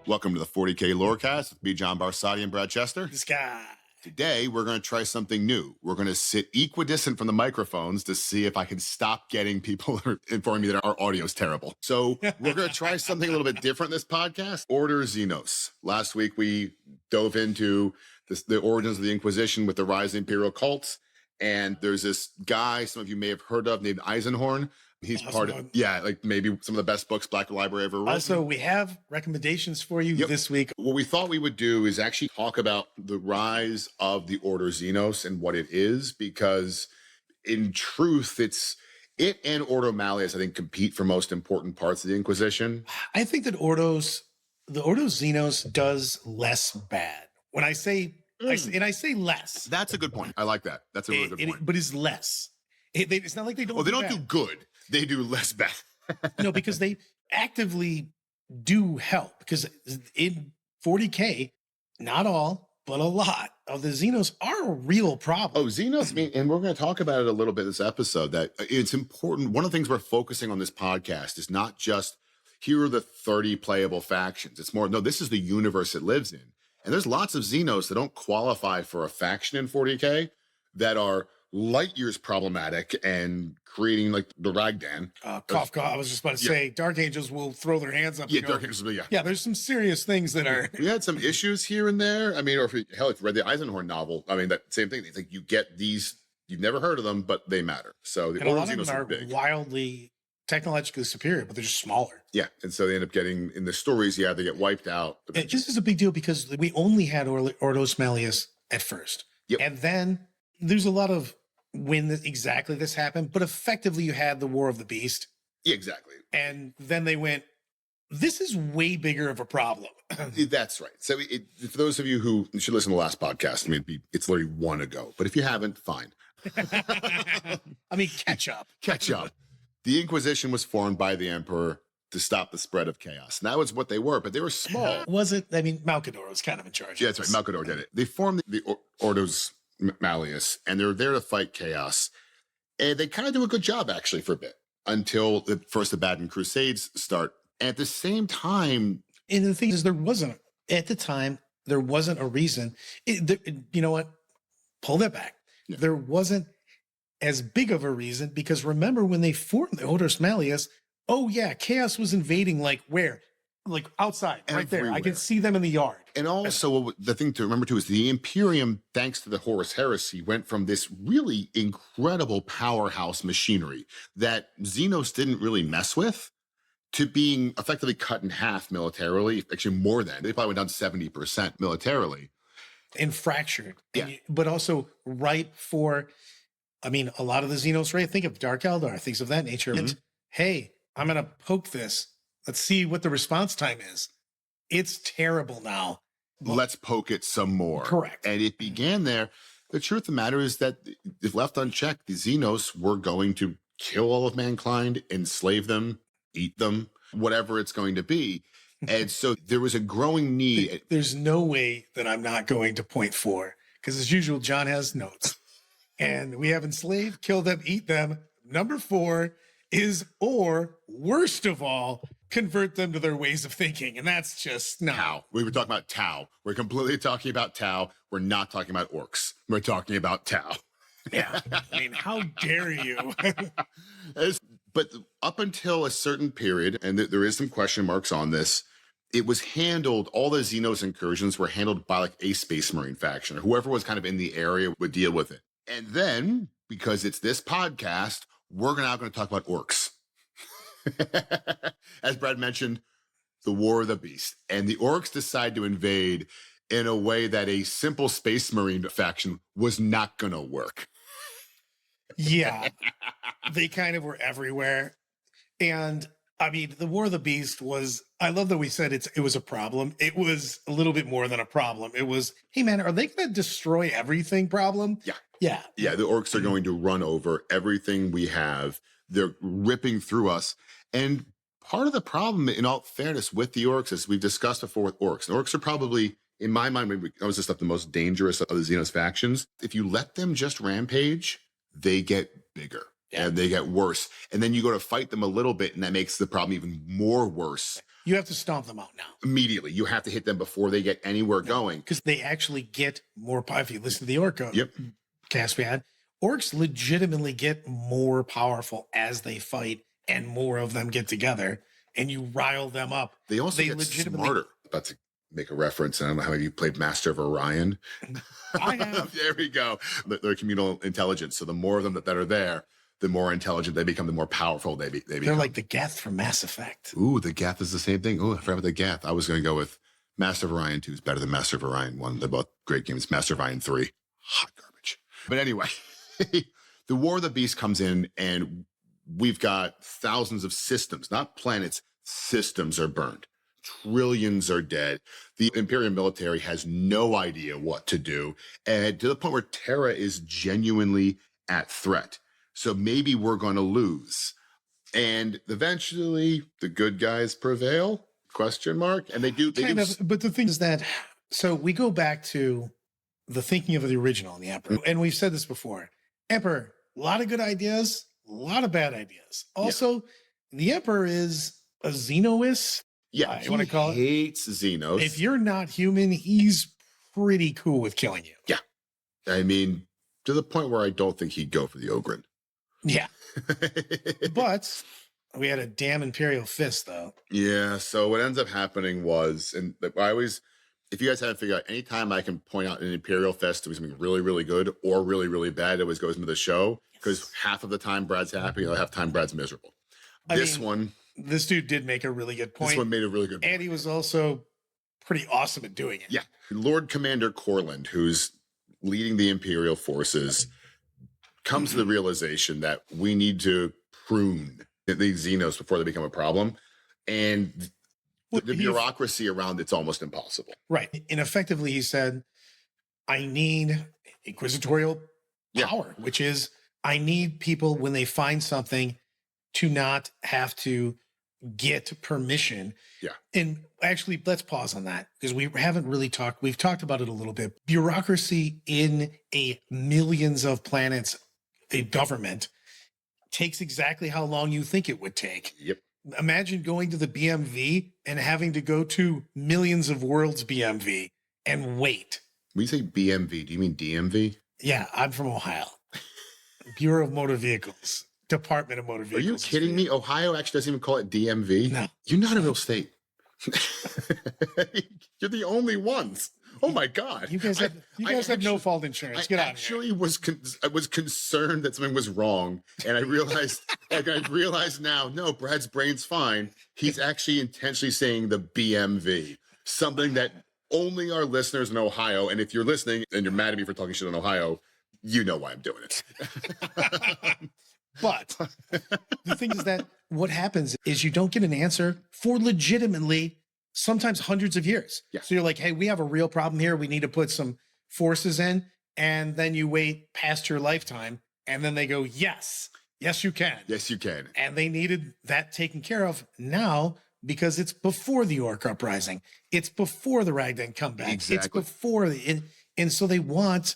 Welcome to the 40K Lorecast with me, John Barsati and Brad Chester. This guy. Today, we're going to try something new. We're going to sit equidistant from the microphones to see if I can stop getting people informing me that our audio is terrible. So we're going to try something a little bit different in this podcast. Ordo Xenos. Last week, we dove into the origins of the Inquisition with the rise of the imperial cults. And there's this guy some of you may have heard of named Eisenhorn. He's part of, like maybe some of the best books Black Library ever wrote. Also, we have recommendations for you this week. What we thought we would do is actually talk about the rise of the Ordo Xenos and what it is, because in truth, it and Ordo Malleus, I think, compete for most important parts of the Inquisition. I think that the Ordo Xenos does less bad. When I say, I say less. That's a good point. I like that. That's a really good point. But it's less. It's not like they don't. Well, they don't do good. They do less bad. No, because they actively do help. Because in 40K, not all, but a lot of the Xenos are a real problem. Oh, Xenos, and we're going to talk about it a little bit this episode, that it's important. One of the things we're focusing on this podcast is not just, here are the 30 playable factions. It's more, no, this is the universe it lives in. And there's lots of Xenos that don't qualify for a faction in 40K that are light years problematic and creating like the Ragdan. Cough. I was just about to say, Dark Angels will throw their hands up. Yeah, Dark Angels will, Yeah, there's some serious things that are. We had some issues here and there. I mean, or if you read the Eisenhorn novel, I mean, that same thing. It's like you get these, you've never heard of them, but they matter. So the Ordo Xenos are big. Wildly technologically superior, but they're just smaller. Yeah, and so they end up getting, in the stories, they get wiped out. And this is a big deal because we only had Ordo Malleus at first. Yep. And then there's a lot of when exactly this happened, but effectively you had the War of the Beast. Yeah, exactly. And then they went, this is way bigger of a problem. That's right. So for those of you who should listen to the last podcast, I mean, it's literally one ago, but if you haven't, fine. I mean, catch up. Catch up. The Inquisition was formed by the Emperor to stop the spread of chaos. And that was what they were, but they were small. Was it? I mean, Malcador was kind of in charge. Yeah, that's right. Malcador did it. They formed the Ordos Malleus, and they're there to fight chaos. And they kind of do a good job, actually, for a bit, until the Baden Crusades start. And at the same time... And the thing is, there wasn't a reason. You know what? Pull that back. Yeah. There wasn't as big of a reason, because remember when they formed the Ordo Malleus, chaos was invading, like where? Like outside, right there. I can see them in the yard. And also, the thing to remember too is the Imperium, thanks to the Horus Heresy, went from this really incredible powerhouse machinery that Xenos didn't really mess with to being effectively cut in half militarily. Actually, more than. They probably went down 70% militarily. And fractured. Yeah. But also ripe for, I mean, a lot of the Xenos, right? Think of Dark Eldar, things of that nature. Mm-hmm. Hey, I'm going to poke this. Let's see what the response time is. It's terrible now. Let's poke it some more. Correct. And it began there. The truth of the matter is that if left unchecked, the Xenos were going to kill all of mankind, enslave them, eat them, whatever it's going to be. And so there was a growing need. There's no way that I'm not going to point for, because as usual, John has notes. And we have enslaved, kill them, eat them. Number 4 is, or worst of all, convert them to their ways of thinking. And that's just not. Tau. We were talking about Tau. We're completely talking about Tau. We're not talking about orcs. We're talking about Tau. Yeah. I mean, how dare you? But up until a certain period, and there is some question marks on this, it was handled, all the Xenos incursions were handled by like a Space Marine faction, or whoever was kind of in the area would deal with it. And then, because it's this podcast, we're now going to talk about orcs. As Brad mentioned, the War of the Beast. And the orcs decide to invade in a way that a simple Space Marine faction was not going to work. Yeah. They kind of were everywhere. And I mean, the War of the Beast was, I love that we said it was a problem. It was a little bit more than a problem. It was, hey man, are they going to destroy everything problem? Yeah. Yeah. Yeah. The orcs are going to run over everything we have. They're ripping through us. And part of the problem, in all fairness, with the orcs, as we've discussed before with orcs, the orcs are probably, in my mind, I was just the most dangerous of the Xenos factions. If you let them just rampage, they get bigger. Yeah. And they get worse. And then you go to fight them a little bit, and that makes the problem even more worse. You have to stomp them out now. Immediately. You have to hit them before they get anywhere going. Because they actually get more power. If you listen to the Orca Yep. cast we had, orcs legitimately get more powerful as they fight and more of them get together and you rile them up. They also get smarter. About to make a reference. I don't know how you played Master of Orion. I have. There we go. They're communal intelligence. So the more of them that are there, the more intelligent they become, the more powerful they become. They're like the Geth from Mass Effect. Ooh, the Geth is the same thing. Ooh, I forgot about the Geth. I was going to go with Master of Orion 2 is better than Master of Orion 1. They're both great games. Master of Orion 3, hot garbage. But anyway, the War of the Beast comes in and we've got thousands of systems, not planets, systems are burned. Trillions are dead. The Imperial military has no idea what to do. And to the point where Terra is genuinely at threat. So maybe we're going to lose. And eventually the good guys prevail? Question mark. And they do. But the thing is that, so we go back to the thinking of the original and the Emperor. And we've said this before. Emperor, a lot of good ideas, a lot of bad ideas. Also, the Emperor is a Xenoist. Yeah, you want to call it? Hates Xenos. If you're not human, he's pretty cool with killing you. Yeah. I mean, to the point where I don't think he'd go for the Ogren. Yeah. But we had a damn Imperial fist, though. Yeah. So what ends up happening was, and I always, if you guys haven't figured out, anytime I can point out an Imperial fist to be something really, really good or really, really bad, it always goes into the show. Because half of the time Brad's happy, the other half the time Brad's miserable. This dude did make a really good point. This one made a really good point. And he was also pretty awesome at doing it. Yeah. Lord Commander Corland, who's leading the Imperial forces, comes to the realization that we need to prune these Xenos before they become a problem. And the bureaucracy around it's almost impossible. Right. And effectively, he said, I need inquisitorial power, which is I need people when they find something to not have to get permission. Yeah. And actually, let's pause on that because we haven't really talked. We've talked about it a little bit. Bureaucracy in a millions of planets, a government takes exactly how long you think it would take. Yep. Imagine going to the BMV and having to go to millions of worlds BMV and wait. When you say BMV, do you mean DMV? Yeah, I'm from Ohio. Bureau of Motor Vehicles. Department of Motor Vehicles. Are you kidding me? Ohio actually doesn't even call it DMV? No. You're not a real state. You're the only ones. Oh my God! You guys have no fault insurance. Get out of here. I was concerned that something was wrong, and I realized now. No, Brad's brain's fine. He's actually intentionally saying the BMV, something that only our listeners in Ohio. And if you're listening and you're mad at me for talking shit on Ohio, you know why I'm doing it. But the thing is that what happens is you don't get an answer for legitimately sometimes hundreds of years. Yeah. So you're like, hey, we have a real problem here. We need to put some forces in. And then you wait past your lifetime. And then they go, yes, you can. Yes, you can. And they needed that taken care of now because it's before the Orc Uprising. It's before the Ragdan comeback. Exactly. It's before and so they want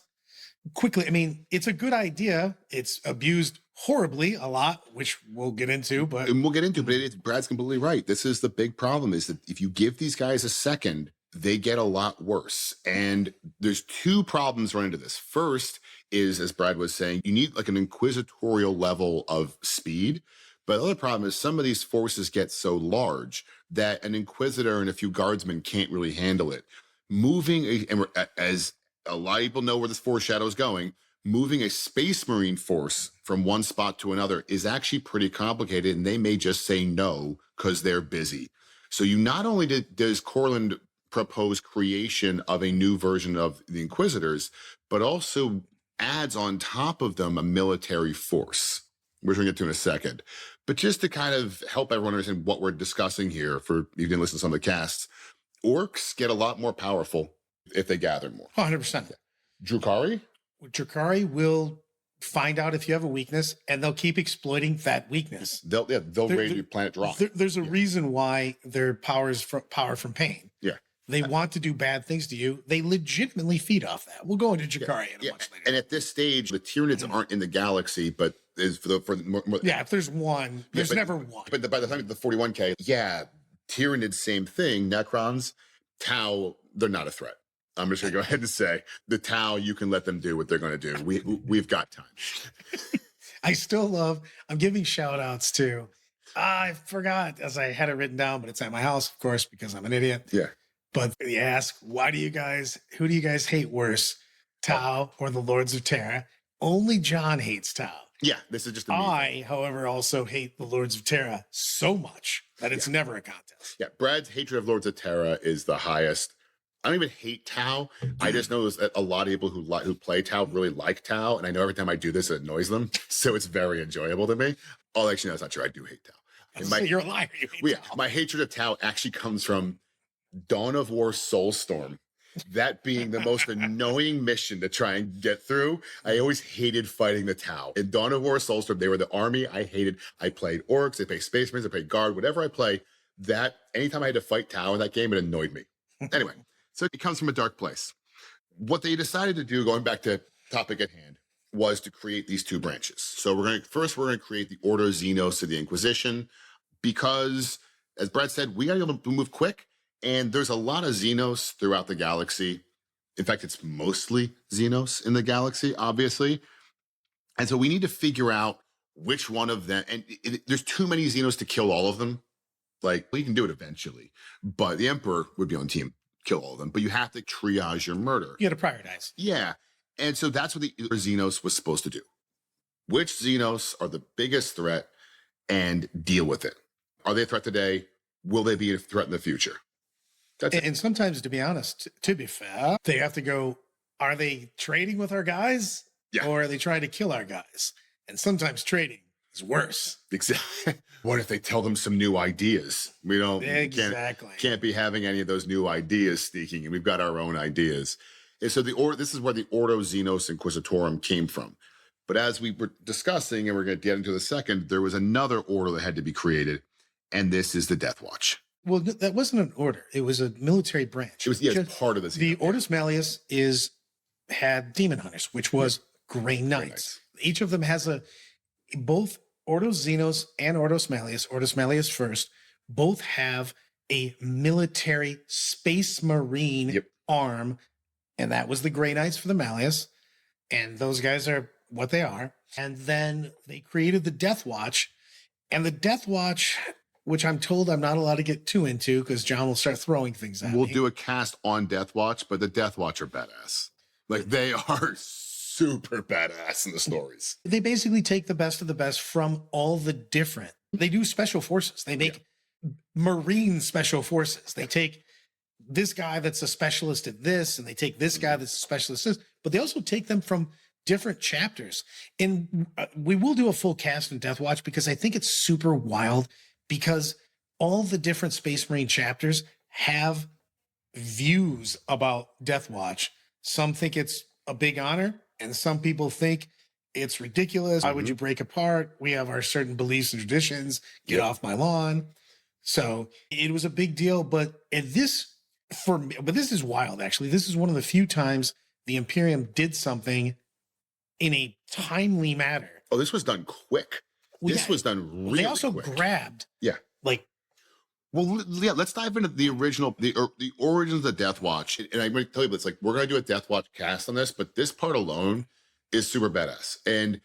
quickly. I mean, it's a good idea. It's abused horribly a lot, which we'll get into, but Brad's completely right. This is the big problem is that if you give these guys a second, they get a lot worse. And there's two problems run into this. First is, as Brad was saying, you need like an inquisitorial level of speed. But the other problem is some of these forces get so large that an inquisitor and a few guardsmen can't really handle it. As a lot of people know where this foreshadow is going, moving a space marine force from one spot to another is actually pretty complicated, and they may just say no because they're busy. So you not only does Corland propose creation of a new version of the Inquisitors, but also adds on top of them a military force, which we'll get to in a second. But just to kind of help everyone understand what we're discussing here, for you can listen to some of the casts, orcs get a lot more powerful if they gather more. 100%. Drukhari will find out if you have a weakness, and they'll keep exploiting that weakness. They'll raid your planet drop. There's a reason why their power from pain. Yeah. They want to do bad things to you. They legitimately feed off that. We'll go into Drukhari much later. And at this stage, the Tyranids aren't in the galaxy, but is for more, if there's one, there's never one. But by the time of the 41K, Tyranids, same thing. Necrons, Tau, they're not a threat. I'm just gonna go ahead and say the Tau, you can let them do what they're gonna do. We've got time. I still love, I'm giving shout outs to, I forgot as I had it written down, but it's at my house, of course, because I'm an idiot. Yeah. But you ask, who do you guys hate worse, Tau or the Lords of Terra? Only John hates Tau. Yeah, this is just however, also hate the Lords of Terra so much that it's never a contest. Yeah, Brad's hatred of Lords of Terra is the highest. I don't even hate Tau. I just know that a lot of people who play Tau really like Tau, and I know every time I do this, it annoys them. So it's very enjoyable to me. Oh, actually, no, that's not true. I do hate Tau. You're a liar. You hate Tau. My hatred of Tau actually comes from Dawn of War Soulstorm. That being the most annoying mission to try and get through. I always hated fighting the Tau. In Dawn of War Soulstorm, they were the army I hated. I played Orcs, I played Space Marines, I played Guard, whatever I play. Anytime I had to fight Tau in that game, it annoyed me. Anyway, so it comes from a dark place. What they decided to do, going back to topic at hand, was to create these two branches. So we're going to create the Ordo Xenos of the Inquisition, because, as Brad said, we got to be able to move quick. And there's a lot of Xenos throughout the galaxy. In fact, it's mostly Xenos in the galaxy, obviously. And so we need to figure out which one of them. And there's too many Xenos to kill all of them. Like, we can do it eventually. But the Emperor would be on team, kill all of them. But you have to triage your murder. You got to prioritize. Yeah. And so that's what the Xenos was supposed to do. Which Xenos are the biggest threat and deal with it? Are they a threat today? Will they be a threat in the future? And sometimes, to be honest, to be fair, they have to go, are they trading with our guys? Yeah. Or are they trying to kill our guys? And sometimes trading is worse. Exactly. What if they tell them some new ideas? We don't can't be having any of those new ideas sneaking, and we've got our own ideas. And so this is where the Ordo Xenos Inquisitorum came from. But as we were discussing, and we're going to get into the second, there was another order that had to be created, and this is the Death Watch. Well, that wasn't an order. It was a military branch. It was part of the Ordus Malleus had demon hunters, which was Grey Knights. Each of them has both Ordo Xenos and Ordus Malleus first, both have a military space marine arm, and that was the Grey Knights for the Malleus, and those guys are what they are. And then they created the Death Watch, and the Death Watch, which I'm told I'm not allowed to get too into because John will start throwing things at me. We'll do a cast on Death Watch, but the Death Watch are badass. Like, they are super badass in the stories. They basically take the best of the best from all the different. They do special forces. They make Marine special forces. They take this guy that's a specialist at this, and they take this guy that's a specialist at this, but they also take them from different chapters. And we will do a full cast in Death Watch because I think it's super wild, because all the different Space Marine chapters have views about Death Watch. Some think it's a big honor, and some people think it's ridiculous. Why would you break apart? We have our certain beliefs and traditions. Get off my lawn. So it was a big deal. But this is wild, actually. This is one of the few times the Imperium did something in a timely manner. Oh, this was done quick. This was done really quick. They also grabbed. Yeah. Let's dive into the original, the origins of the Death Watch. And I'm going to tell you, it's like, we're going to do a Death Watch cast on this, but this part alone is super badass. And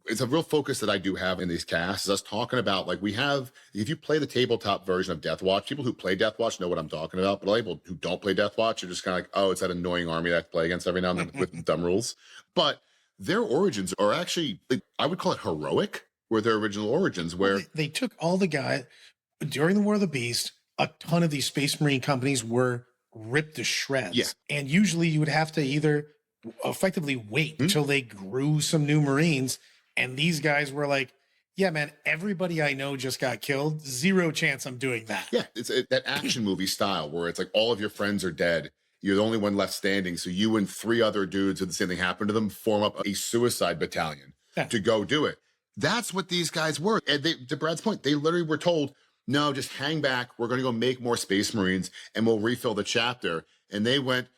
it's a real focus that I do have in these casts, is us talking about, like, if you play the tabletop version of Death Watch, people who play Death Watch know what I'm talking about, but a lot of people who don't play Death Watch are just kind of like, oh, it's that annoying army that I play against every now and then with dumb rules. But their origins are actually, I would call it heroic, were their original origins, where they took all the guys during the War of the Beast. A ton of these Space Marine companies were ripped to shreds. Yeah. And usually you would have to either effectively wait until they grew some new Marines. And these guys were like, yeah, man, everybody I know just got killed. Zero chance I'm doing that. Yeah, it's that action movie style where it's like all of your friends are dead. You're the only one left standing. So you and 3 other dudes who the same thing happened to them form up a suicide battalion to go do it. That's what these guys were. And to Brad's point, they literally were told, no, just hang back. We're going to go make more Space Marines and we'll refill the chapter. And they went,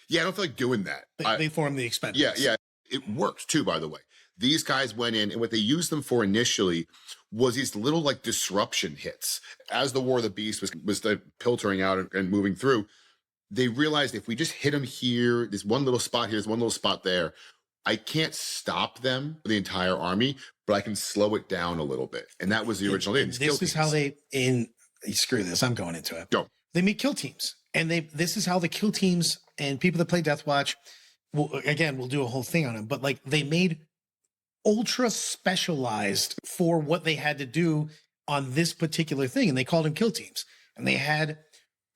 yeah, I don't feel like doing that. They formed the Expendables. Yeah. It worked too, by the way. These guys went in, and what they used them for initially was these little like disruption hits. As the War of the Beast was filtering out and moving through, they realized if we just hit them here, there's one little spot here, there's one little spot there, I can't stop them, the entire army, but I can slow it down a little bit. And that was the original idea. This is how screw this, I'm going into it. Go. They made kill teams. And this is how the kill teams and people that play Death Watch, we'll do a whole thing on them, but like they made ultra specialized for what they had to do on this particular thing. And they called them kill teams. And they had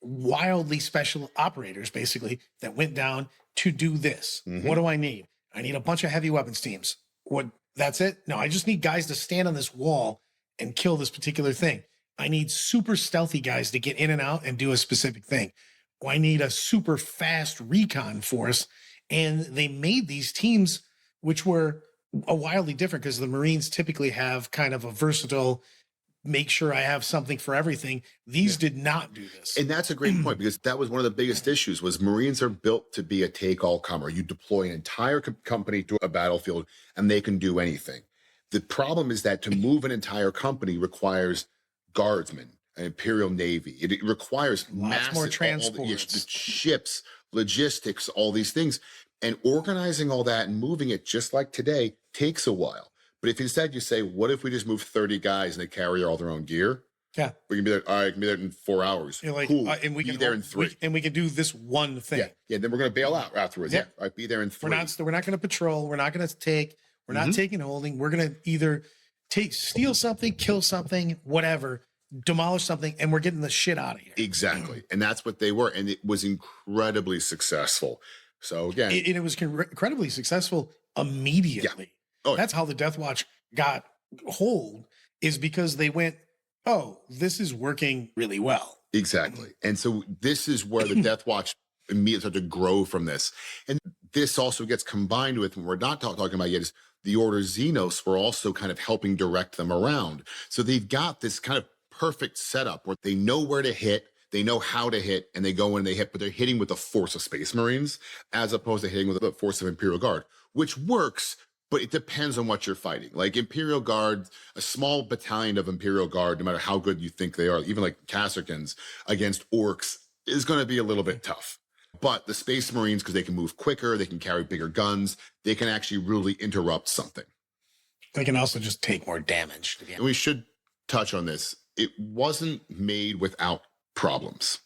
wildly special operators, basically, that went down to do this. Mm-hmm. What do I need? I need a bunch of heavy weapons teams. What? That's it? No, I just need guys to stand on this wall and kill this particular thing. I need super stealthy guys to get in and out and do a specific thing. I need a super fast recon force. And they made these teams, which were wildly different because the Marines typically have kind of a versatile, make sure I have something for everything. These did not do this. And that's a great point, because that was one of the biggest issues was Marines are built to be a take-all-comer. You deploy an entire company to a battlefield and they can do anything. The problem is that to move an entire company requires guardsmen, an Imperial Navy. It requires lots more transports, the ships, logistics, all these things. And organizing all that and moving it just like today takes a while. But if instead you say, what if we just move 30 guys and they carry all their own gear? Yeah. We can be there. All right, I can be there in 4 hours. You're like, cool. And we be can there in 3. and we can do this one thing. Yeah. Then we're going to bail out afterwards. Yeah. All right, be there in 3. We're not going to patrol. We're not going to take, we're not taking holding. We're going to either steal something, kill something, whatever, demolish something, and we're getting the shit out of here. Exactly. And that's what they were. And it was incredibly successful. So again, it was incredibly successful immediately. Yeah. That's how the Death Watch got hold, is because they went, oh, this is working really well. Exactly. And so this is where the Death Watch immediately started to grow from this. And this also gets combined with, what we're not talking about yet, is the Ordo Xenos were also kind of helping direct them around. So they've got this kind of perfect setup where they know where to hit, they know how to hit, and they go in and they hit, but they're hitting with the force of Space Marines as opposed to hitting with the force of Imperial Guard, which works, but it depends on what you're fighting. Like Imperial Guard, a small battalion of Imperial Guard, no matter how good you think they are, even like Kasrkins against orcs, is going to be a little bit tough. But the Space Marines, because they can move quicker, they can carry bigger guns, they can actually really interrupt something. They can also just take more damage. And we should touch on this. It wasn't made without problems.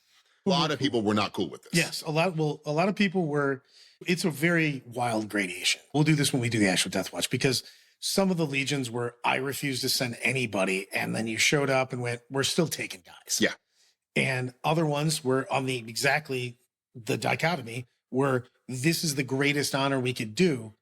A lot of people were not cool with this. Yes, a lot of people were. It's a very wild gradation. We'll do this when we do the actual Death Watch, because some of the legions were, I refuse to send anybody, and then you showed up and went, we're still taking guys. Yeah. And other ones were on the dichotomy where this is the greatest honor we could do.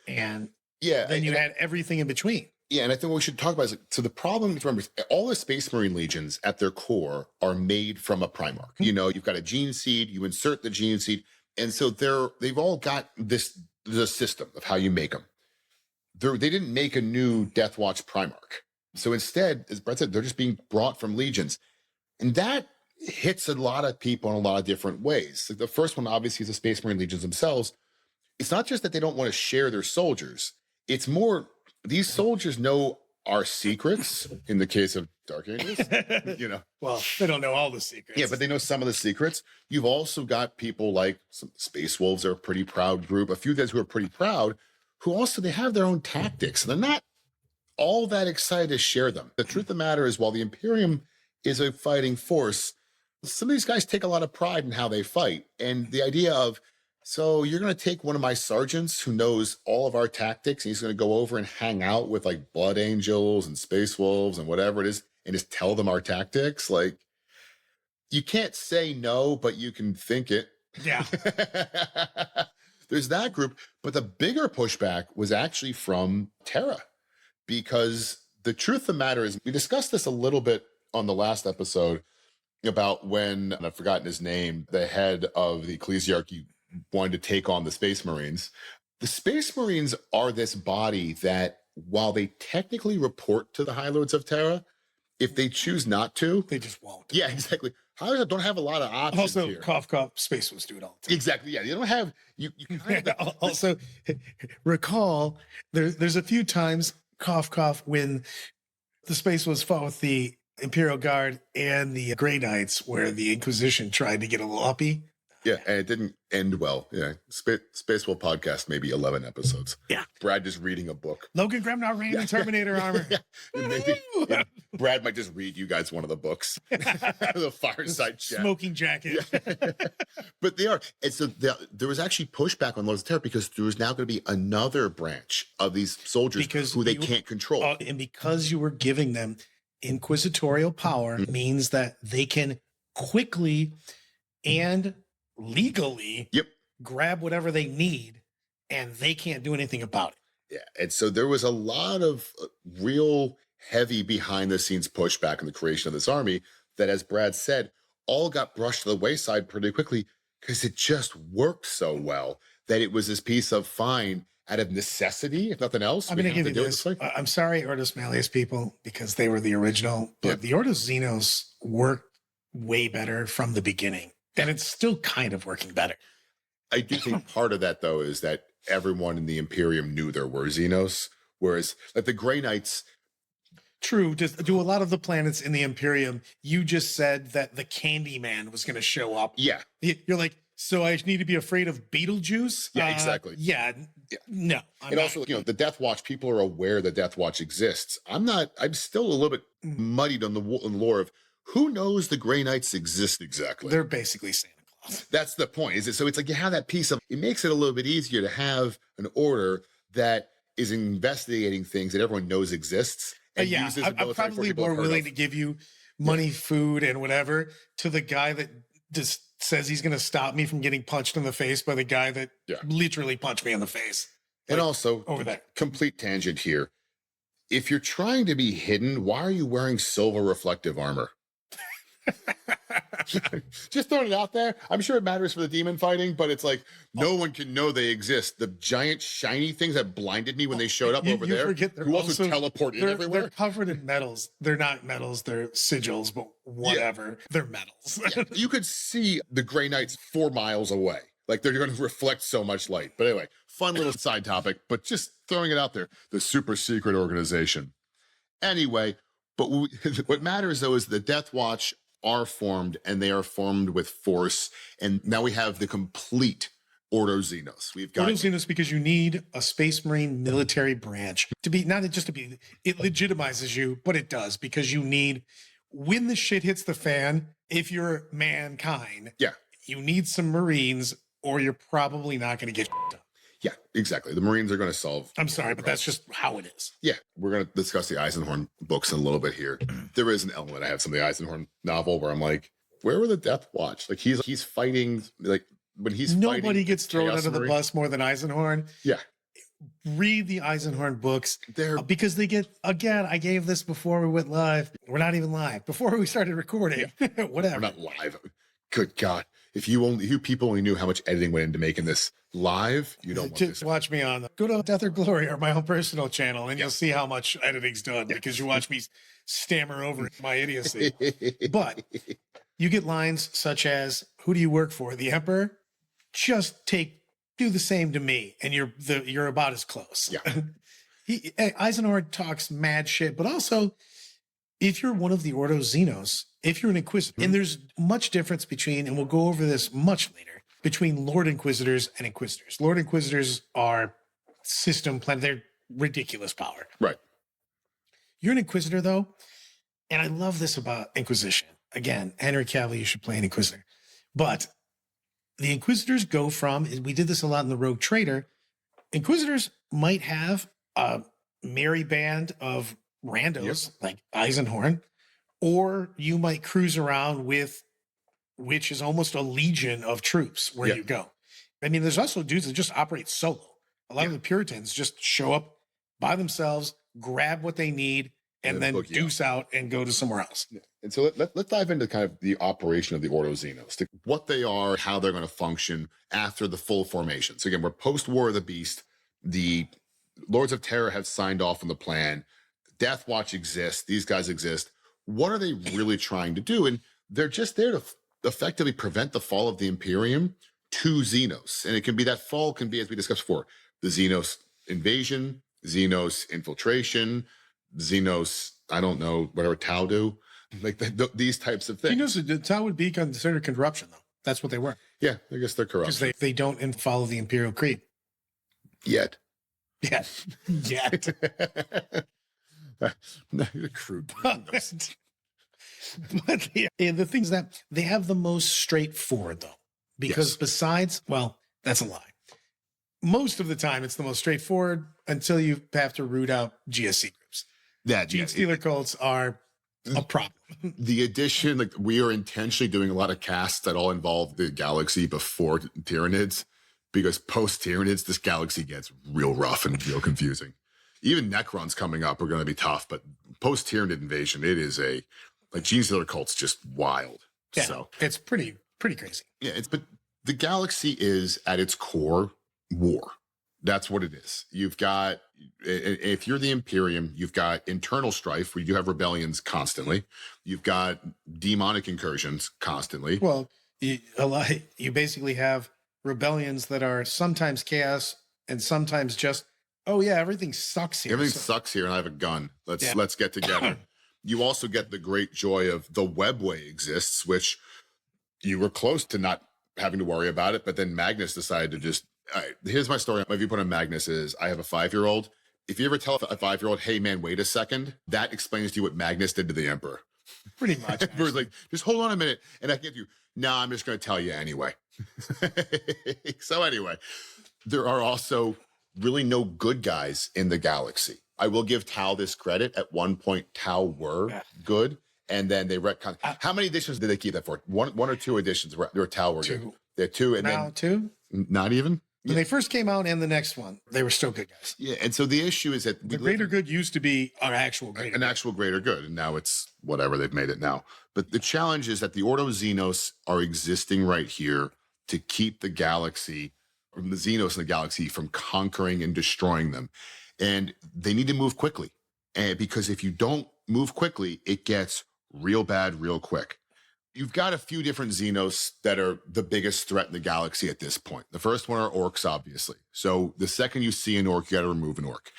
And then you had everything in between. Yeah, and I think what we should talk about is, so the problem, remember, all the Space Marine legions at their core are made from a Primarch. You know, you've got a gene seed, you insert the gene seed, and so they've all got the system of how you make them. They didn't make a new Death Watch Primarch. So instead, as Brett said, they're just being brought from legions. And that hits a lot of people in a lot of different ways. So the first one, obviously, is the Space Marine legions themselves. It's not just that they don't want to share their soldiers. It's more, these soldiers know our secrets in the case of Dark Angels, you know. Well, they don't know all the secrets. Yeah, but they know some of the secrets. You've also got people like some Space Wolves are a pretty proud group. A few guys who are pretty proud, who also, they have their own tactics. They're not all that excited to share them. The truth of the matter is, while the Imperium is a fighting force, some of these guys take a lot of pride in how they fight. And the idea of, so you're going to take one of my sergeants who knows all of our tactics, and he's going to go over and hang out with like Blood Angels and Space Wolves and whatever it is, and just tell them our tactics. Like, you can't say no, but you can think it. Yeah. There's that group. But the bigger pushback was actually from Terra, because the truth of the matter is, we discussed this a little bit on the last episode about when, and I've forgotten his name, the head of the ecclesiarchy wanted to take on the Space Marines. The Space Marines are this body that, while they technically report to the High Lords of Terra, if they choose not to, they just won't. Yeah, exactly. Highlanders don't have a lot of options Also, here. cough, cough, Space Wolves do it all the time. Exactly. Yeah, you don't have you kind of Also, recall there's a few times, cough, cough, when the Space Wolves fought with the Imperial Guard and the Grey Knights, where the Inquisition tried to get a little uppy. Yeah, and it didn't end well. Yeah, Space Wolf podcast, maybe 11 episodes. Yeah. Brad just reading a book. Logan Gremnar ran in Terminator armor. And maybe Brad might just read you guys one of the books. The fireside chat. Smoking jacket. Yeah. But they are. And so there was actually pushback on Lords of Terror because there was now going to be another branch of these soldiers who they can't control. And because you were giving them inquisitorial power means that they can quickly and legally grab whatever they need, and they can't do anything about it. Yeah. And so there was a lot of real heavy behind the scenes pushback in the creation of this army that, as Brad said, all got brushed to the wayside pretty quickly because it just worked so well that it was this piece of fine out of necessity, if nothing else. I'm going to give you this. I'm sorry, Ordos Malleus people, because they were the original, but the Ordo Xenos worked way better from the beginning. And it's still kind of working better. I do think part of that, though, is that everyone in the Imperium knew there were Xenos, whereas like the Grey Knights. True. Do a lot of the planets in the Imperium, you just said that the Candyman was going to show up. Yeah. You're like, so I need to be afraid of Beetlejuice? Yeah, exactly. No. And also, the Death Watch, people are aware the Death Watch exists. I'm still a little bit muddied on the lore of who knows the Grey Knights exist exactly. They're basically Santa Claus. That's the point. Is it? So it's like you have that piece of, it makes it a little bit easier to have an order that is investigating things that everyone knows exists. And uses I'm probably more willing to give you money, food, and whatever to the guy that just says he's going to stop me from getting punched in the face by the guy that literally punched me in the face. And also, over there. Complete tangent here. If you're trying to be hidden, why are you wearing silver reflective armor? Just throwing it out there. I'm sure it matters for the demon fighting, but it's like no one can know they exist. The giant shiny things that blinded me when they showed up over there, who also teleport in everywhere. They're covered in metals. They're not metals. They're sigils, but whatever. Yeah. They're metals. You could see the Grey Knights 4 miles away. Like they're going to reflect so much light. But anyway, fun little side topic, but just throwing it out there. The super secret organization. Anyway, but what matters though is the Death Watch are formed, and they are formed with force. And now we have the complete Ordo Xenos. We've got Ordo Xenos because you need a Space Marine military branch to be, not just to be, it legitimizes you, but it does, because you need, when the shit hits the fan, if you're mankind, you need some Marines, or you're probably not going to get done. Yeah, exactly. The Marines are going to solve. I'm sorry, but that's just how it is. Yeah, we're going to discuss the Eisenhorn books in a little bit here. There is an element I have some of the Eisenhorn novel where I'm like, where were the Death Watch? Like he's fighting, like when he's nobody fighting gets thrown under the bus more than Eisenhorn. Yeah. Read the Eisenhorn books because they get, again, I gave this before we went live. We're not even live. Before we started recording. Whatever. We're not live. Good God. If you people only knew how much editing went into making this live, you don't want just this. Watch me on Go to Death or Glory or my own personal channel, and you'll see how much editing's done because you watch me stammer over my idiocy. But you get lines such as, who do you work for? The Emperor? Just do the same to me, and you're about as close. Yeah. Eisenhower talks mad shit, but also, if you're one of the Ordo Xenos, if you're an Inquisitor, and there's much difference between, and we'll go over this much later, between Lord Inquisitors and Inquisitors. Lord Inquisitors are they're ridiculous power. Right. You're an Inquisitor, though, and I love this about Inquisition. Again, Henry Cavill, you should play an Inquisitor. But the Inquisitors go from, we did this a lot in the Rogue Trader, Inquisitors might have a merry band of randos like Eisenhorn, or you might cruise around with, which is almost a legion of troops where you go. I mean, there's also dudes that just operate solo. A lot of the Puritans just show up by themselves, grab what they need, and then deuce out and go to somewhere else. Yeah. And so let's dive into kind of the operation of the Ordo Xenos, what they are, how they're going to function after the full formation. So again, we're post-War of the Beast. The Lords of Terror have signed off on the plan. Death Watch exists. These guys exist. What are they really trying to do? And They're just there to effectively prevent the fall of the Imperium to Xenos. And it can be that fall can be, as we discussed before, the Xenos invasion, Xenos infiltration, Xenos, I don't know, whatever Tau do, like these types of things. Xenos, Tau would be considered corruption, though. That's what they were. Yeah, I guess they're corrupt. Because they don't follow the Imperial Creed. Yet. Yeah. Yet. Crude. But the things that they have the most straightforward, though, because besides, well, that's a lie. Most of the time, it's the most straightforward until you have to root out GSC groups. Gene Stealer cults are a problem. The addition, like we are intentionally doing a lot of casts that all involve the galaxy before Tyranids, because post Tyranids, this galaxy gets real rough and real confusing. Even Necrons coming up are going to be tough, but post Tyranid invasion, it is like Gene Stealer cult's just wild. Yeah, so it's pretty crazy. Yeah, but the galaxy is at its core war. That's what it is. You've got, if you're the Imperium, you've got internal strife where you have rebellions constantly. You've got demonic incursions constantly. Well, you basically have rebellions that are sometimes chaos and sometimes just, oh yeah, everything sucks here. Everything sucks here and I have a gun. Let's get together. You also get the great joy of the webway exists, which you were close to not having to worry about it, but then Magnus decided to just, here's my story. My viewpoint on Magnus is I have a 5-year-old. If you ever tell a 5-year-old, hey man, wait a second, that explains to you what Magnus did to the Emperor. Pretty much. It was like, just hold on a minute. And I give you, I'm just going to tell you anyway. So anyway, there are also really no good guys in the galaxy. I will give Tau this credit. At one point, Tau were good. And then they retcon. How many editions did they keep that for? One or two editions where Tau were good? They're two. And now then two? Not even? When they first came out and the next one, they were still good guys. Yeah, and so the issue is that the greater good used to be our actual greater actual greater good, and now it's whatever they've made it now. But the challenge is that the Ordo Xenos are existing right here to keep the galaxy, or the Xenos in the galaxy, from conquering and destroying them. And they need to move quickly. And because if you don't move quickly, it gets real bad real quick. You've got a few different Xenos that are the biggest threat in the galaxy at this point. The first one are orcs, obviously. So the second you see an orc, you got to remove an orc.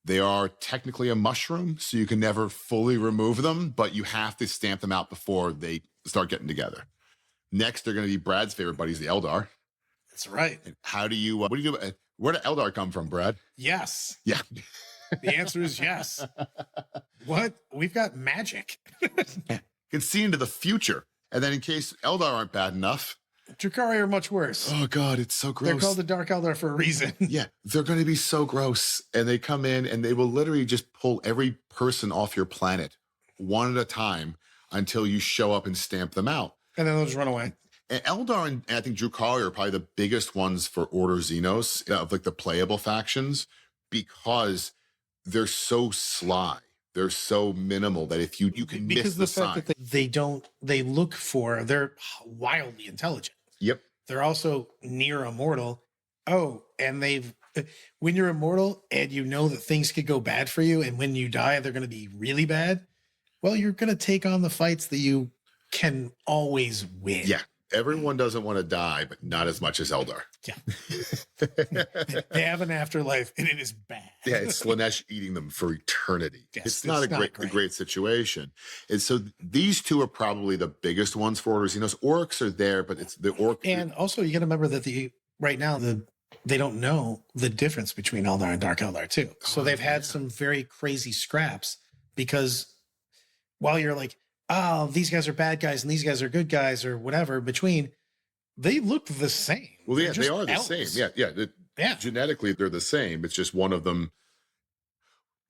They are technically a mushroom, so you can never fully remove them, but you have to stamp them out before they start getting together. Next, they're going to be Brad's favorite buddies, the Eldar. That's right. And how do you, what do you do? Where did Eldar come from, Brad? Yes. Yeah. The answer is yes. What? We've got magic. Can see into the future. And then in case Eldar aren't bad enough. Drukhari are much worse. Oh God, it's so gross. They're called the Dark Eldar for a reason. Yeah, they're going to be so gross. And they come in and they will literally just pull every person off your planet one at a time until you show up and stamp them out. And then they'll just run away. And Eldar and I think Drukhari are probably the biggest ones for Order Xenos of like the playable factions because they're so sly. They're so minimal that if you can miss the sign. Fact that they're wildly intelligent. Yep. They're also near immortal. Oh, and when you're immortal and you know that things could go bad for you, and when you die, they're going to be really bad. Well, you're going to take on the fights that you can always win. Yeah. Everyone doesn't want to die, but not as much as Eldar. Yeah. They have an afterlife and it is bad. Yeah, it's Slanesh eating them for eternity. Yes, it's not a great situation. And so these two are probably the biggest ones for Order Xenos. Orcs are there, but it's the orc. And also you got to remember that right now they don't know the difference between Eldar and Dark Eldar too. So they've had some very crazy scraps because while you're like, oh, these guys are bad guys and these guys are good guys or whatever between, they look the same. Well, yeah, they are the same. Yeah. Genetically, they're the same. It's just one of them.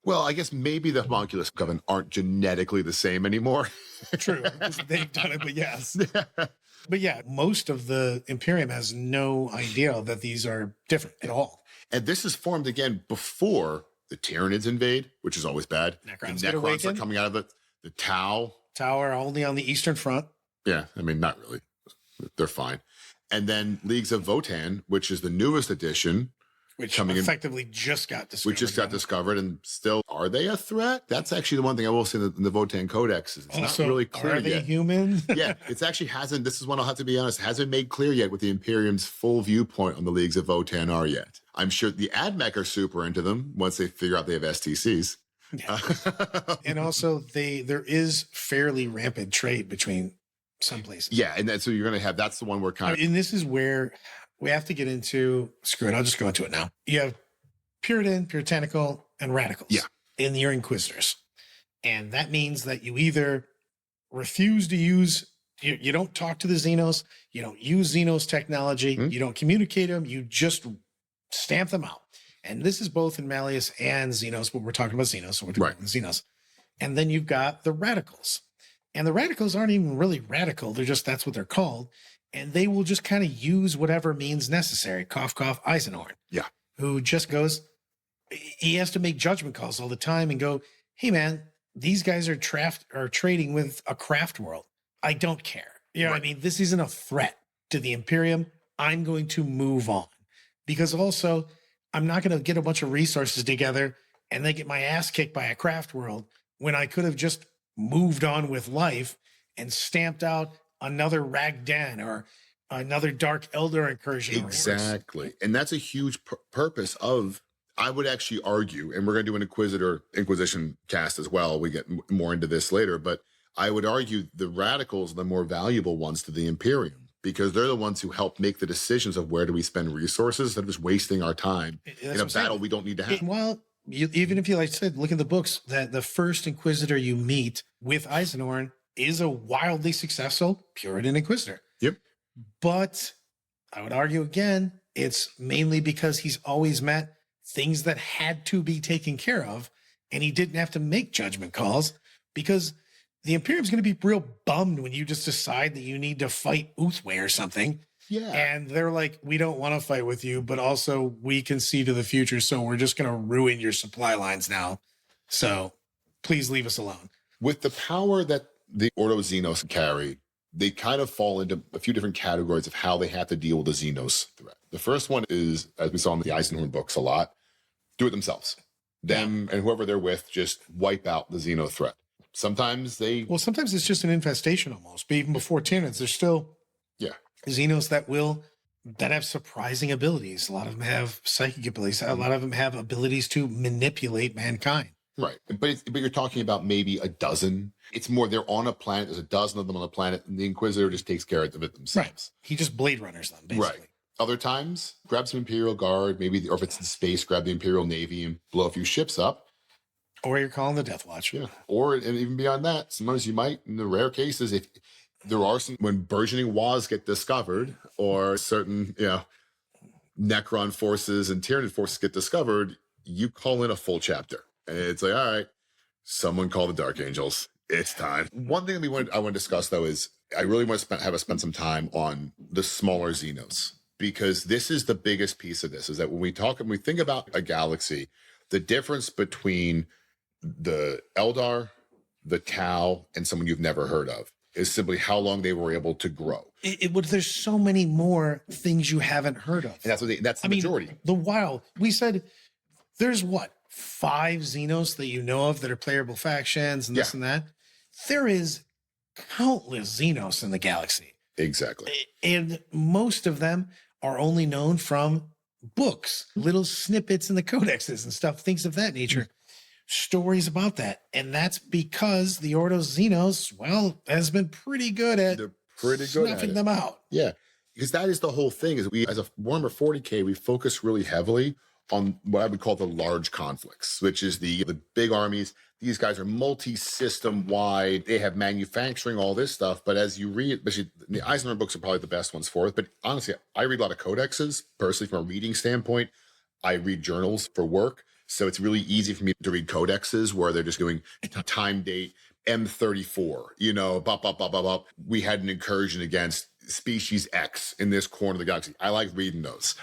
Well, I guess maybe the homunculus coven aren't genetically the same anymore. True. They've done it, but yes. But yeah, most of the Imperium has no idea that these are different at all. And this is formed again before the Tyranids invade, which is always bad. Necrons the Necrons are coming out of the Tau. Tower only on the Eastern Front. Yeah, I mean, not really. They're fine. And then Leagues of Votan, which is the newest edition. Which effectively just got discovered. Which just got discovered and still are they a threat? That's actually the one thing I will say in the Votan Codex is it's Also, not really clear are they yet. human? Yeah, it's actually hasn't, this is one I'll have to be honest, hasn't made clear yet what the Imperium's full viewpoint on the Leagues of Votan are yet. I'm sure the AdMech are super into them once they figure out they have STCs. Yeah. And also there is fairly rampant trade between some places. Yeah, and that's so you're going to have, that's the one where kind of. And this is where we have to get into, screw it, I'll just go into it now. You have Puritan, puritanical, and radicals in your inquisitors. And that means that you either refuse to use, you don't talk to the Xenos, you don't use Xenos technology, you don't communicate them, you just stamp them out. And this is both in Malleus and Xenos, but we're talking about Xenos, so we're talking about Xenos. And then you've got the radicals. And the radicals aren't even really radical, they're just, that's what they're called. And they will just kind of use whatever means necessary. Cough, cough, Eisenhorn. Yeah. Who just goes, he has to make judgment calls all the time and go, hey man, these guys are trading with a craft world. I don't care. You know what I mean? This isn't a threat to the Imperium. I'm going to move on. Because also, I'm not going to get a bunch of resources together and then get my ass kicked by a craft world when I could have just moved on with life and stamped out another Ragdan or another Dark Elder incursion. Exactly. And that's a huge purpose of, I would actually argue, and we're going to do an Inquisition cast as well. We get more into this later, but I would argue the radicals are the more valuable ones to the Imperium because they're the ones who help make the decisions of where do we spend resources instead of just wasting our time in a battle we don't need to have. Well, even if you, like I said, look at the books, that the first Inquisitor you meet with Eisenhorn is a wildly successful Puritan Inquisitor. Yep. But I would argue again, it's mainly because he's always met things that had to be taken care of, and he didn't have to make judgment calls because the Imperium's going to be real bummed when you just decide that you need to fight Uthway or something. Yeah. And they're like, we don't want to fight with you, but also we can see to the future, so we're just going to ruin your supply lines now. So please leave us alone. With the power that the Ordo Xenos carry, they kind of fall into a few different categories of how they have to deal with the Xenos threat. The first one is, as we saw in the Eisenhorn books a lot, do it themselves. Them and whoever they're with just wipe out the Xeno threat. Sometimes sometimes it's just an infestation almost, but even before Tyranids, there's still Xenos that have surprising abilities. A lot of them have psychic abilities. A lot of them have abilities to manipulate mankind. Right. But you're talking about maybe a dozen. It's more, they're on a planet, there's a dozen of them on the planet, and the Inquisitor just takes care of it themselves. Right. He just Blade Runners them, basically. Right. Other times, grab some Imperial Guard, maybe, or if it's in space, grab the Imperial Navy and blow a few ships up. Or you're calling the Death Watch. Yeah. Or, and even beyond that, sometimes you might, in the rare cases, if there are some, when burgeoning Waz get discovered, or certain, Necron forces and Tyranid forces get discovered, you call in a full chapter. And it's like, all right, someone call the Dark Angels. It's time. One thing I want to discuss, though, is I really want to have us spend some time on the smaller Xenos, because this is the biggest piece of this, is that when we think about a galaxy, the difference between the Eldar, the Tau, and someone you've never heard of is simply how long they were able to grow. There's so many more things you haven't heard of. And that's the majority. The Wild, we said there's 5 Xenos that you know of that are playable factions and this and that. There is countless Xenos in the galaxy. Exactly. And most of them are only known from books, little snippets in the codexes and stuff, things of that nature. Stories about that. And that's because the Ordo Xenos, has been pretty good at snuffing them out. Yeah. Because that is the whole thing, is we, as a Warhammer 40K, we focus really heavily on what I would call the large conflicts, which is the big armies. These guys are multi-system wide. They have manufacturing, all this stuff. But as you read, especially the Eisenhower books are probably the best ones for it. But honestly, I read a lot of codexes, personally, from a reading standpoint. I read journals for work. So it's really easy for me to read codexes where they're just doing time date, M34, bop, bop, bop, bop, bop. We had an incursion against species X in this corner of the galaxy. I like reading those.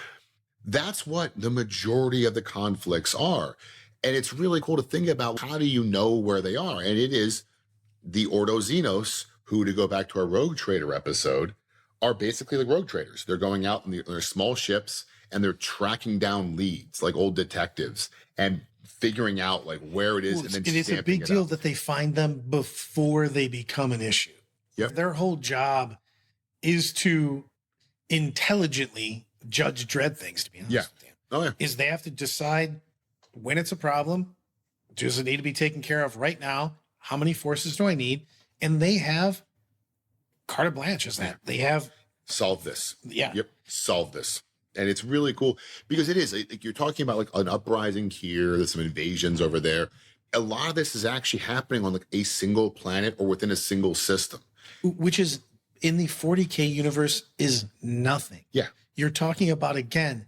That's what the majority of the conflicts are. And it's really cool to think about, how do you know where they are? And it is the Ordo Xenos, who, to go back to our Rogue Trader episode, are basically the rogue traders. They're going out in their small ships and they're tracking down leads like old detectives and figuring out like where it is, Well, and then it is a stamping big it deal out. that they find them before they become an issue. Yep. Their whole job is to intelligently judge dread things, to be honest with you. Oh yeah. Is they have to decide when it's a problem. Does it need to be taken care of right now? How many forces do I need? And they have carte blanche as that. They have Solve this. Yeah. Yep. Solve this. And it's really cool because it is like you're talking about like an uprising here, there's some invasions over there. A lot of this is actually happening on like a single planet or within a single system. which is in the 40K universe is nothing. Yeah. You're talking about, again,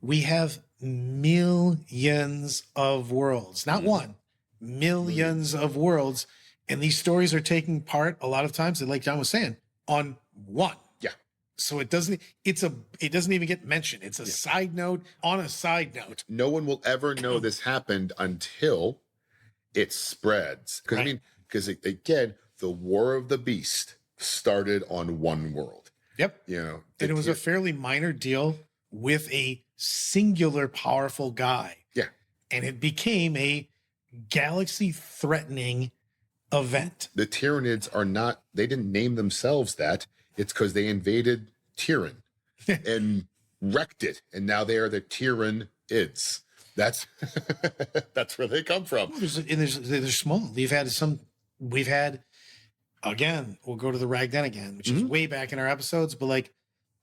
we have millions of worlds, not one, millions of worlds. And these stories are taking part a lot of times, like John was saying, on one. Yeah. So it doesn't even get mentioned. It's a side note on a side note. No one will ever know this happened until it spreads. Because Right. I mean, because again, the War of the Beast started on one world. Yep. You know, And it was a fairly minor deal with a singular powerful guy. Yeah. And it became a galaxy threatening event. The Tyranids are not, they didn't name themselves that. It's because they invaded Tyran and wrecked it. And now they are the Tyranids. That's that's where they come from. They're small. We've had, again, we'll go to the Ragden again, which is way back in our episodes, but like,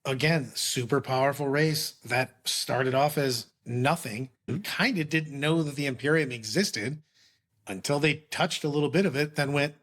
again, super powerful race that started off as nothing, kind of didn't know that the Imperium existed until they touched a little bit of it, then went,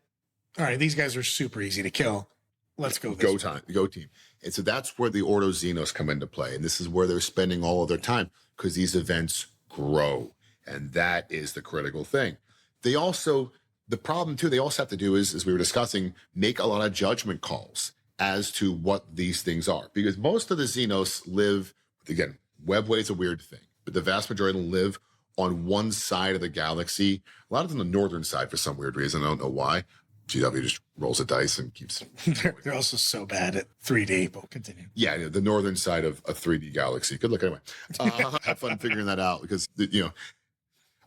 all right, these guys are super easy to kill. Let's go. Go team. And so that's where the Ordo Xenos come into play. And this is where they're spending all of their time because these events grow. And that is the critical thing. They also, the problem too, they also have to do is, as we were discussing, make a lot of judgment calls as to what these things are. Because most of the Xenos live, again, Webway's a weird thing, but the vast majority live on one side of the galaxy. A lot of them on the northern side for some weird reason. I don't know why. GW just rolls a dice and keeps. They're also so bad at 3D, but we'll continue. Yeah, the northern side of a 3D galaxy. Good look anyway. Have fun figuring that out because, you know.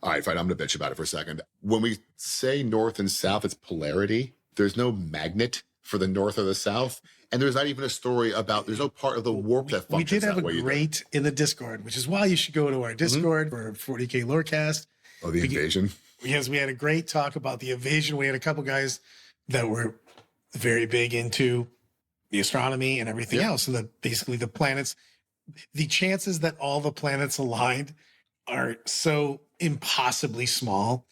All right, fine. I'm going to bitch about it for a second. When we say north and south, it's polarity. There's no magnet for the north or the south. And there's not even a story about, there's no part of the warp that functions. We did have that way a great in the Discord, which is why you should go to our Discord for 40K Lorecast. Oh, the invasion. Yes, we had a great talk about the invasion. We had a couple guys that were very big into the astronomy and everything else. So that basically the planets, the chances that all the planets aligned are so impossibly small,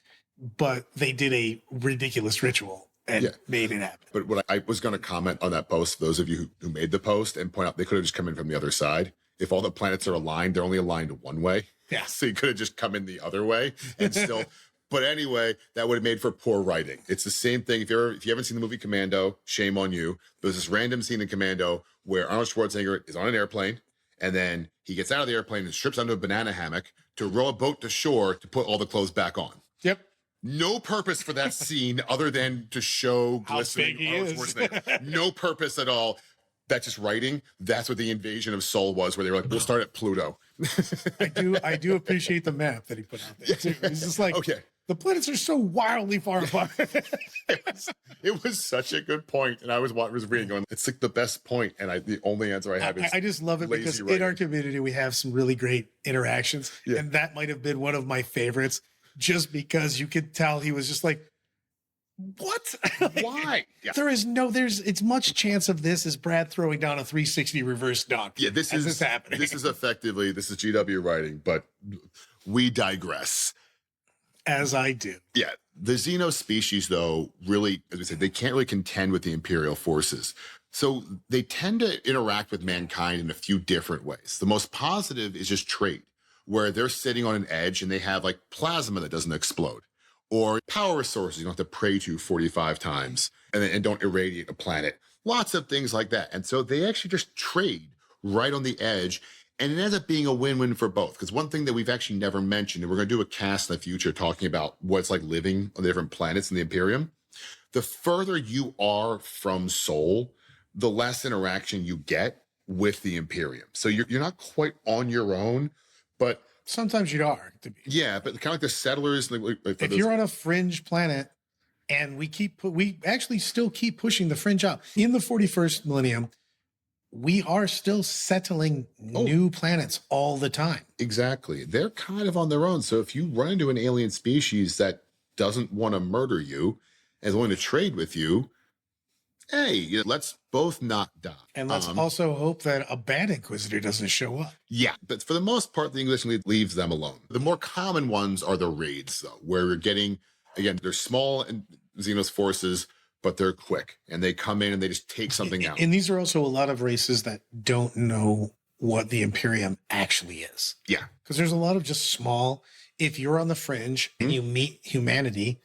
but they did a ridiculous ritual and made it happen. But what I was going to comment on that post, those of you who made the post, and point out they could have just come in from the other side. If all the planets are aligned, they're only aligned one way. Yeah. So you could have just come in the other way and still. But anyway, that would have made for poor writing. It's the same thing. If you haven't seen the movie Commando, shame on you. There's this random scene in Commando where Arnold Schwarzenegger is on an airplane, and then he gets out of the airplane and strips onto a banana hammock to row a boat to shore to put all the clothes back on. Yep. No purpose for that scene other than to show glistening Arnold Schwarzenegger. No purpose at all. That's just writing. That's what the invasion of Sol was, where they were like, we'll start at Pluto. I do appreciate the map that he put out there too. It's just like, okay, the planets are so wildly far apart. it was such a good point, and I was reading, going, it's like the best point, and the only answer I have is I just love it because writing. in our community we have some really great interactions, and that might have been one of my favorites, just because you could tell he was just like, what? Why? Yeah. It's much chance of this as Brad throwing down a 360 reverse dunk. Yeah, this is happening. This is GW writing, but we digress. As I do. Yeah. The Xeno species, though, really, as we said, they can't really contend with the Imperial forces. So they tend to interact with mankind in a few different ways. The most positive is just trade, where they're sitting on an edge and they have like plasma that doesn't explode, or power sources you don't have to pray to 45 times and don't irradiate a planet. Lots of things like that. And so they actually just trade right on the edge. And it ends up being a win-win for both. Because one thing that we've actually never mentioned, and we're going to do a cast in the future talking about what it's like living on the different planets in the Imperium. The further you are from Sol, the less interaction you get with the Imperium. So you're not quite on your own, but sometimes you are. Yeah, but kind of like the settlers. If you're on a fringe planet, and we actually still keep pushing the fringe out. In the 41st millennium, we are still settling new planets all the time. Exactly. They're kind of on their own. So if you run into an alien species that doesn't want to murder you and is willing to trade with you, hey, let's both not die. And let's also hope that a bad Inquisitor doesn't show up. Yeah, but for the most part, the English leaves them alone. The more common ones are the raids, though, where you're getting, again, they're small and Xenos forces, but they're quick, and they come in and they just take something out. And these are also a lot of races that don't know what the Imperium actually is. Yeah. Because there's a lot of just small, if you're on the fringe and you meet humanity,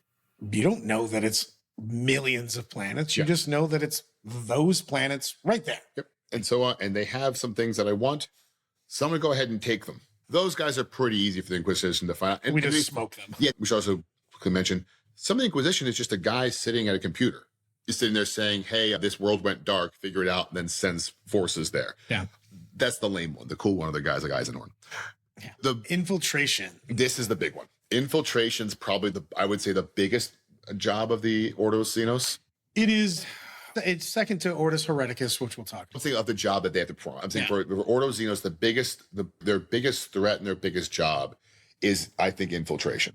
you don't know that it's millions of planets. You just know that it's those planets right there. Yep. And so on. And they have some things that I want. So I'm going to go ahead and take them. Those guys are pretty easy for the Inquisition to find out. And we just smoke them. Yeah. We should also quickly mention some of the Inquisition is just a guy sitting at a computer. He's sitting there saying, hey, this world went dark, figure it out, and then sends forces there. Yeah. That's the lame one. The cool one are the guys like Eisenhorn. Yeah. The infiltration. This is the big one. Infiltration's probably I would say the biggest job of the Ordo Xenos. It is. It's second to Ordus Hereticus, which we'll talk about. I'm saying of the job that they have to perform. I'm saying for Ordo Xenos, their biggest threat and their biggest job is, I think, infiltration.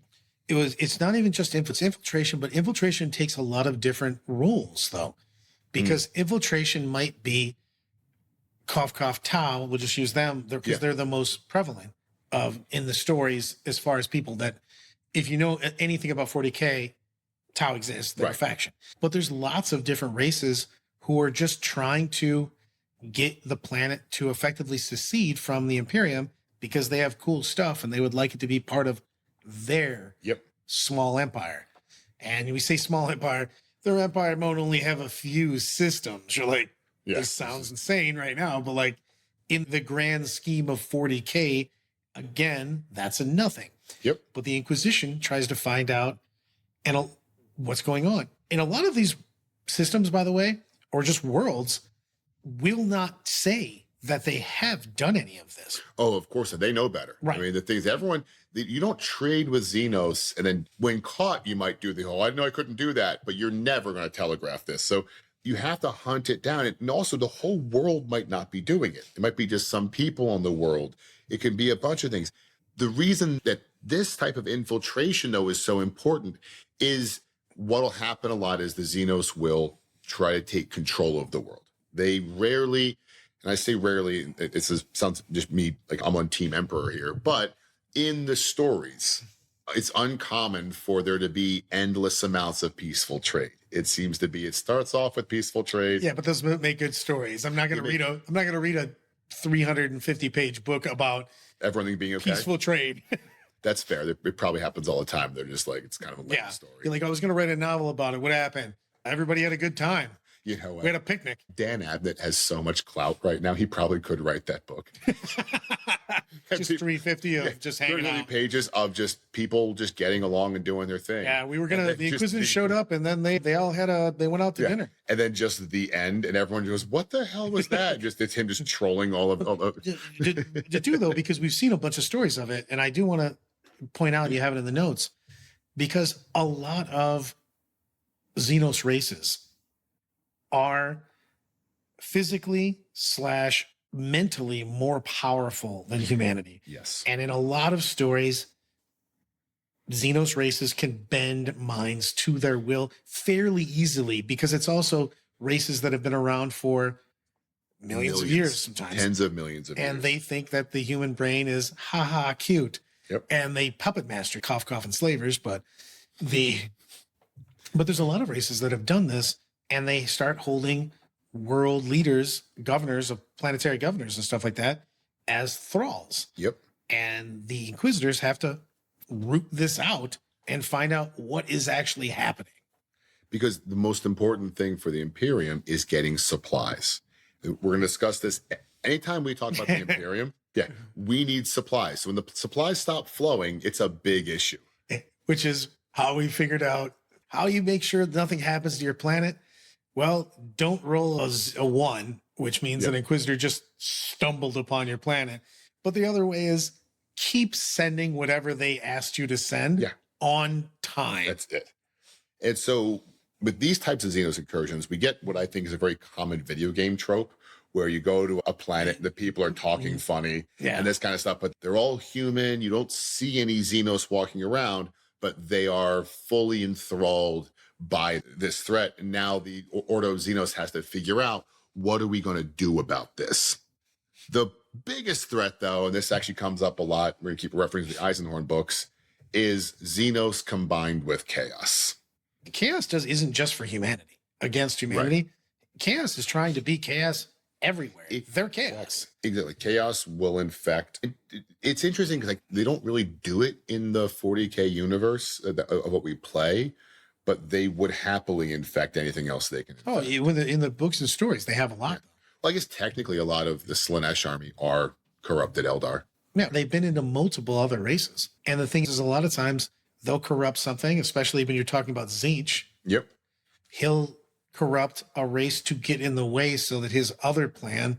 It's not even just infiltration, but infiltration takes a lot of different roles, though, because infiltration might be cough, cough, tau. We'll just use them because they're the most prevalent in the stories as far as people that, if you know anything about 40K, tau exists, they're a faction. But there's lots of different races who are just trying to get the planet to effectively secede from the Imperium because they have cool stuff and they would like it to be part of their small empire. And we say small empire, their empire might only have a few systems. You're like, this sounds insane right now, but like in the grand scheme of 40K, again, that's a nothing. Yep. But the Inquisition tries to find out what's going on. And a lot of these systems, by the way, or just worlds, will not say that they have done any of this. Oh, of course. They know better. Right. I mean, the things you don't trade with Xenos, and then when caught, you might do I know I couldn't do that, but you're never going to telegraph this. So you have to hunt it down. And also the whole world might not be doing it. It might be just some people on the world. It can be a bunch of things. The reason that this type of infiltration, though, is so important is what'll happen a lot is the Xenos will try to take control of the world. They rarely, and I say rarely, sounds just me, like I'm on Team Emperor here, but in the stories, it's uncommon for there to be endless amounts of peaceful trade. It seems to be, it starts off with peaceful trade. Yeah, but those make good stories. I'm not going to read a 350-page book about everything being okay. Peaceful trade. That's fair. It probably happens all the time. They're just like, it's kind of a lame story. You're like, I was going to write a novel about it. What happened? Everybody had a good time. You know what? We had a picnic. Dan Abnett has so much clout right now. He probably could write that book. Just 350 of just hanging out. Pages of just people just getting along and doing their thing. Yeah, we were going to, the Inquisitors showed up and then they all they went out to dinner. And then just the end and everyone goes, what the hell was that? It's him just trolling all of to do though, because we've seen a bunch of stories of it. And I do want to point out, you have it in the notes, because a lot of Xenos races are physically / mentally more powerful than humanity. Yes. And in a lot of stories, Xenos races can bend minds to their will fairly easily, because it's also races that have been around for millions of years, sometimes tens of millions of years. And they think that the human brain is cute. Yep. And they puppet master cough enslavers, but there's a lot of races that have done this, and they start holding world leaders, governors of planetary governors and stuff like that as thralls. Yep. And the Inquisitors have to root this out and find out what is actually happening. Because the most important thing for the Imperium is getting supplies. We're going to discuss this anytime we talk about the Imperium. Yeah, we need supplies. So when the supplies stop flowing, it's a big issue. Which is how we figured out how you make sure nothing happens to your planet. Well, don't roll a 1, which means an Inquisitor just stumbled upon your planet. But the other way is keep sending whatever they asked you to send on time. That's it. And so with these types of Xenos incursions, we get what I think is a very common video game trope where you go to a planet, the people are talking funny and this kind of stuff, but they're all human. You don't see any Xenos walking around, but they are fully enthralled by this threat. And now the Ordo Xenos has to figure out, what are we going to do about this? The biggest threat, though, and this actually comes up a lot, we're going to keep referencing the Eisenhorn books, is Xenos combined with Chaos. Chaos isn't just for humanity, against humanity. Right. Chaos is trying to be chaos everywhere. They're chaos. Exactly. Chaos will infect. It's interesting because they don't really do it in the 40K universe of what we play, but they would happily infect anything else they can infect. Oh, in the books and stories, they have a lot. Yeah. Well, I guess technically a lot of the Slaanesh army are corrupted Eldar. Yeah, they've been into multiple other races. And the thing is, a lot of times they'll corrupt something, especially when you're talking about Tzeentch. Yep. He'll corrupt a race to get in the way so that his other plan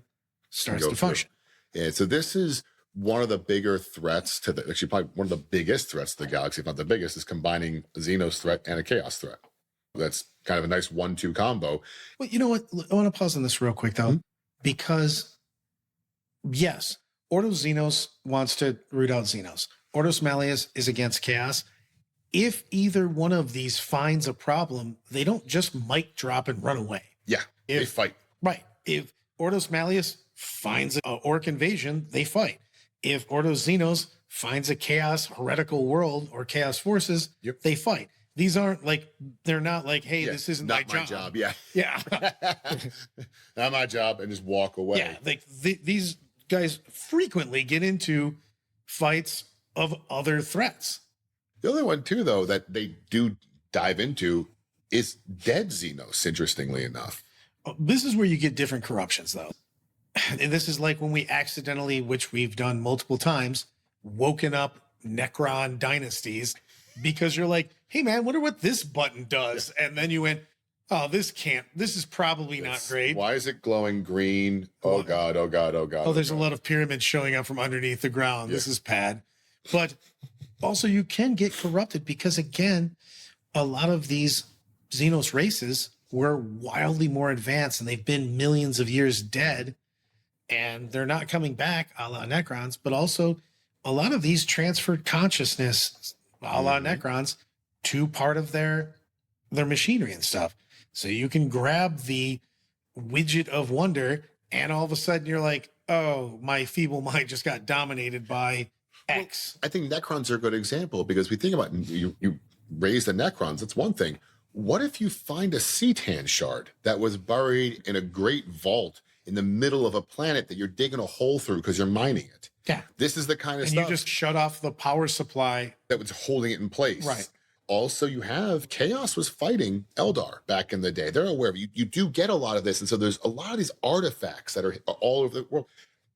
starts to function. Yeah, so this is one of the bigger threats to actually probably one of the biggest threats to the galaxy, if not the biggest, is combining a Xenos threat and a Chaos threat. That's kind of a nice 1-2 combo. Well, you know what? I want to pause on this real quick, though, because yes, Ordo Xenos wants to root out Xenos. Ordos Malleus is against Chaos. If either one of these finds a problem, they don't just mic drop and run away. Yeah, they fight. Right. If Ordos Malleus finds an orc invasion, they fight. If Ordo Xenos finds a chaos heretical world or chaos forces, they fight. These aren't like, they're not like, hey, this isn't not my job. Yeah. Not my job, and just walk away. Yeah, like these guys frequently get into fights of other threats. The other one, too, though, that they do dive into is dead Xenos, interestingly enough. This is where you get different corruptions, though. And this is like when we accidentally, which we've done multiple times, woken up Necron dynasties because you're like, hey, man, wonder what this button does. And then you went, oh, this is probably not great. Why is it glowing green? Oh, God, oh, God, oh, God. Oh, there's a lot of pyramids showing up from underneath the ground. This is bad. But also you can get corrupted because, again, a lot of these Xenos races were wildly more advanced and they've been millions of years dead and they're not coming back a la Necrons, but also a lot of these transferred consciousness a la Necrons to part of their machinery and stuff. So you can grab the widget of wonder and all of a sudden you're like, oh, my feeble mind just got dominated by X. Well, I think Necrons are a good example because we think about you raise the Necrons, that's one thing. What if you find a Cetan shard that was buried in a great vault in the middle of a planet that you're digging a hole through because you're mining it? Yeah. This is the kind of and stuff. And you just shut off the power supply. That was holding it in place. Right. Also, you have Chaos was fighting Eldar back in the day. They're aware of it. You do get a lot of this. And so there's a lot of these artifacts that are all over the world.